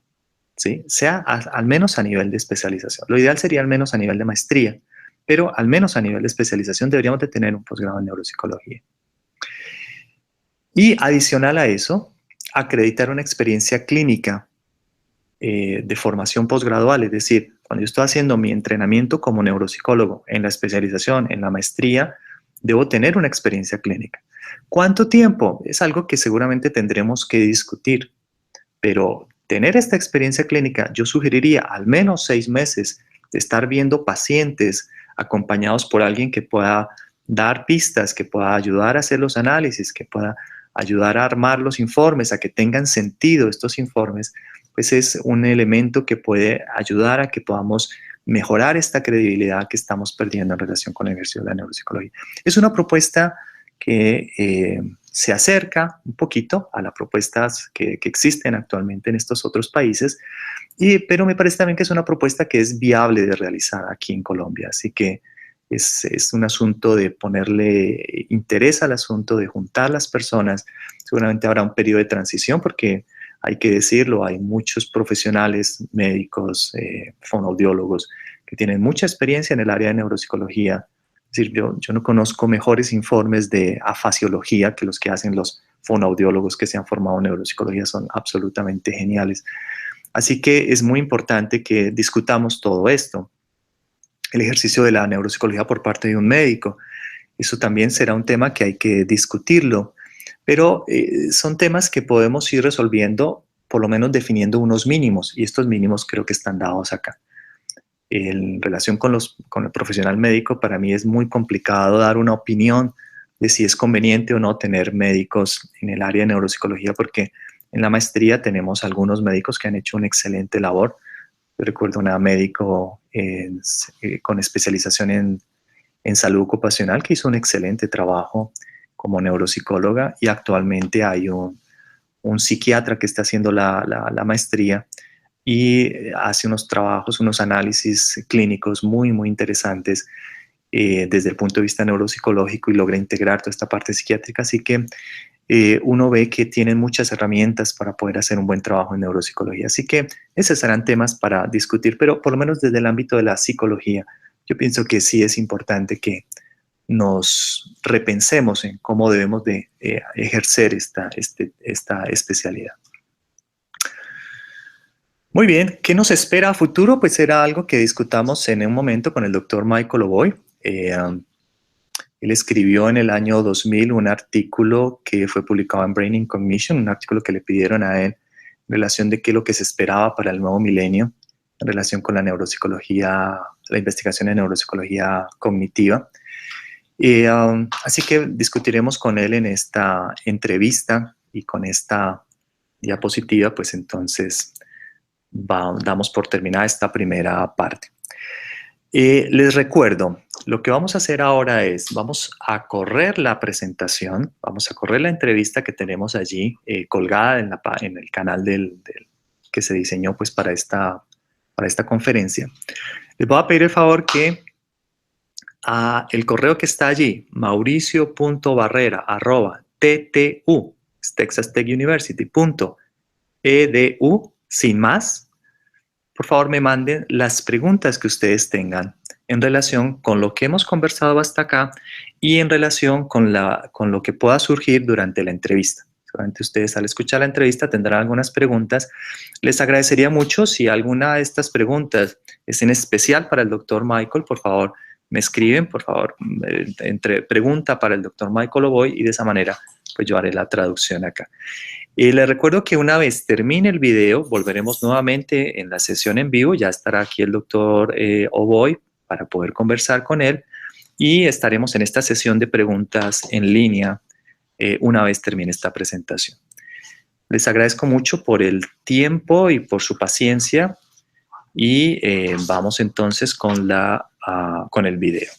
¿sí? Sea al menos a nivel de especialización. Lo ideal sería al menos a nivel de maestría, pero al menos a nivel de especialización deberíamos de tener un posgrado en neuropsicología. Y adicional a eso, acreditar una experiencia clínica de formación posgradual, es decir, cuando yo estoy haciendo mi entrenamiento como neuropsicólogo en la especialización, en la maestría, debo tener una experiencia clínica. ¿Cuánto tiempo? Es algo que seguramente tendremos que discutir, pero tener esta experiencia clínica, yo sugeriría al menos 6 meses de estar viendo pacientes acompañados por alguien que pueda dar pistas, que pueda ayudar a hacer los análisis, que pueda ayudar a armar los informes, a que tengan sentido estos informes, pues es un elemento que puede ayudar a que podamos mejorar esta credibilidad que estamos perdiendo en relación con el ejercicio de la neuropsicología. Es una propuesta que se acerca un poquito a las propuestas que existen actualmente en estos otros países, pero me parece también que es una propuesta que es viable de realizar aquí en Colombia, así que es un asunto de ponerle interés al asunto, de juntar las personas. Seguramente habrá un periodo de transición porque hay que decirlo, hay muchos profesionales, médicos, fonoaudiólogos que tienen mucha experiencia en el área de neuropsicología. Es decir, yo no conozco mejores informes de afasiología que los que hacen los fonoaudiólogos que se han formado en neuropsicología, son absolutamente geniales. Así que es muy importante que discutamos todo esto. El ejercicio de la neuropsicología por parte de un médico. Eso también será un tema que hay que discutirlo, pero son temas que podemos ir resolviendo, por lo menos definiendo unos mínimos, y estos mínimos creo que están dados acá. En relación con el profesional médico, para mí es muy complicado dar una opinión de si es conveniente o no tener médicos en el área de neuropsicología, porque en la maestría tenemos algunos médicos que han hecho una excelente labor. Yo recuerdo una médico con especialización en salud ocupacional que hizo un excelente trabajo como neuropsicóloga, y actualmente hay un psiquiatra que está haciendo la maestría y hace unos trabajos, unos análisis clínicos muy, muy interesantes desde el punto de vista neuropsicológico, y logra integrar toda esta parte psiquiátrica. Así que uno ve que tienen muchas herramientas para poder hacer un buen trabajo en neuropsicología. Así que esos serán temas para discutir, pero por lo menos desde el ámbito de la psicología, yo pienso que sí es importante que nos repensemos en cómo debemos de ejercer esta especialidad. Muy bien, ¿qué nos espera a futuro? Pues será algo que discutamos en un momento con el doctor Michael Oboy. Él escribió en el año 2000 un artículo que fue publicado en Brain in Cognition, un artículo que le pidieron a él en relación de qué es lo que se esperaba para el nuevo milenio en relación con la neuropsicología, la investigación en neuropsicología cognitiva. Así que discutiremos con él en esta entrevista, y con esta diapositiva, pues entonces damos por terminada esta primera parte. Les recuerdo, lo que vamos a hacer ahora es, vamos a correr la presentación, vamos a correr la entrevista que tenemos allí colgada en el canal que se diseñó pues para esta conferencia. Les voy a pedir el favor que el correo que está allí, mauricio.barrera@ttu, Texas Tech University, .edu, sin más, por favor me manden las preguntas que ustedes tengan en relación con lo que hemos conversado hasta acá y en relación con lo que pueda surgir durante la entrevista. Seguramente ustedes al escuchar la entrevista tendrán algunas preguntas. Les agradecería mucho si alguna de estas preguntas es en especial para el doctor Michael, por favor me escriben, por favor, entre pregunta para el doctor Michael Oboy, y de esa manera pues yo haré la traducción acá. Y les recuerdo que una vez termine el video, volveremos nuevamente en la sesión en vivo. Ya estará aquí el doctor Oboy para poder conversar con él y estaremos en esta sesión de preguntas en línea una vez termine esta presentación. Les agradezco mucho por el tiempo y por su paciencia y vamos entonces con el video.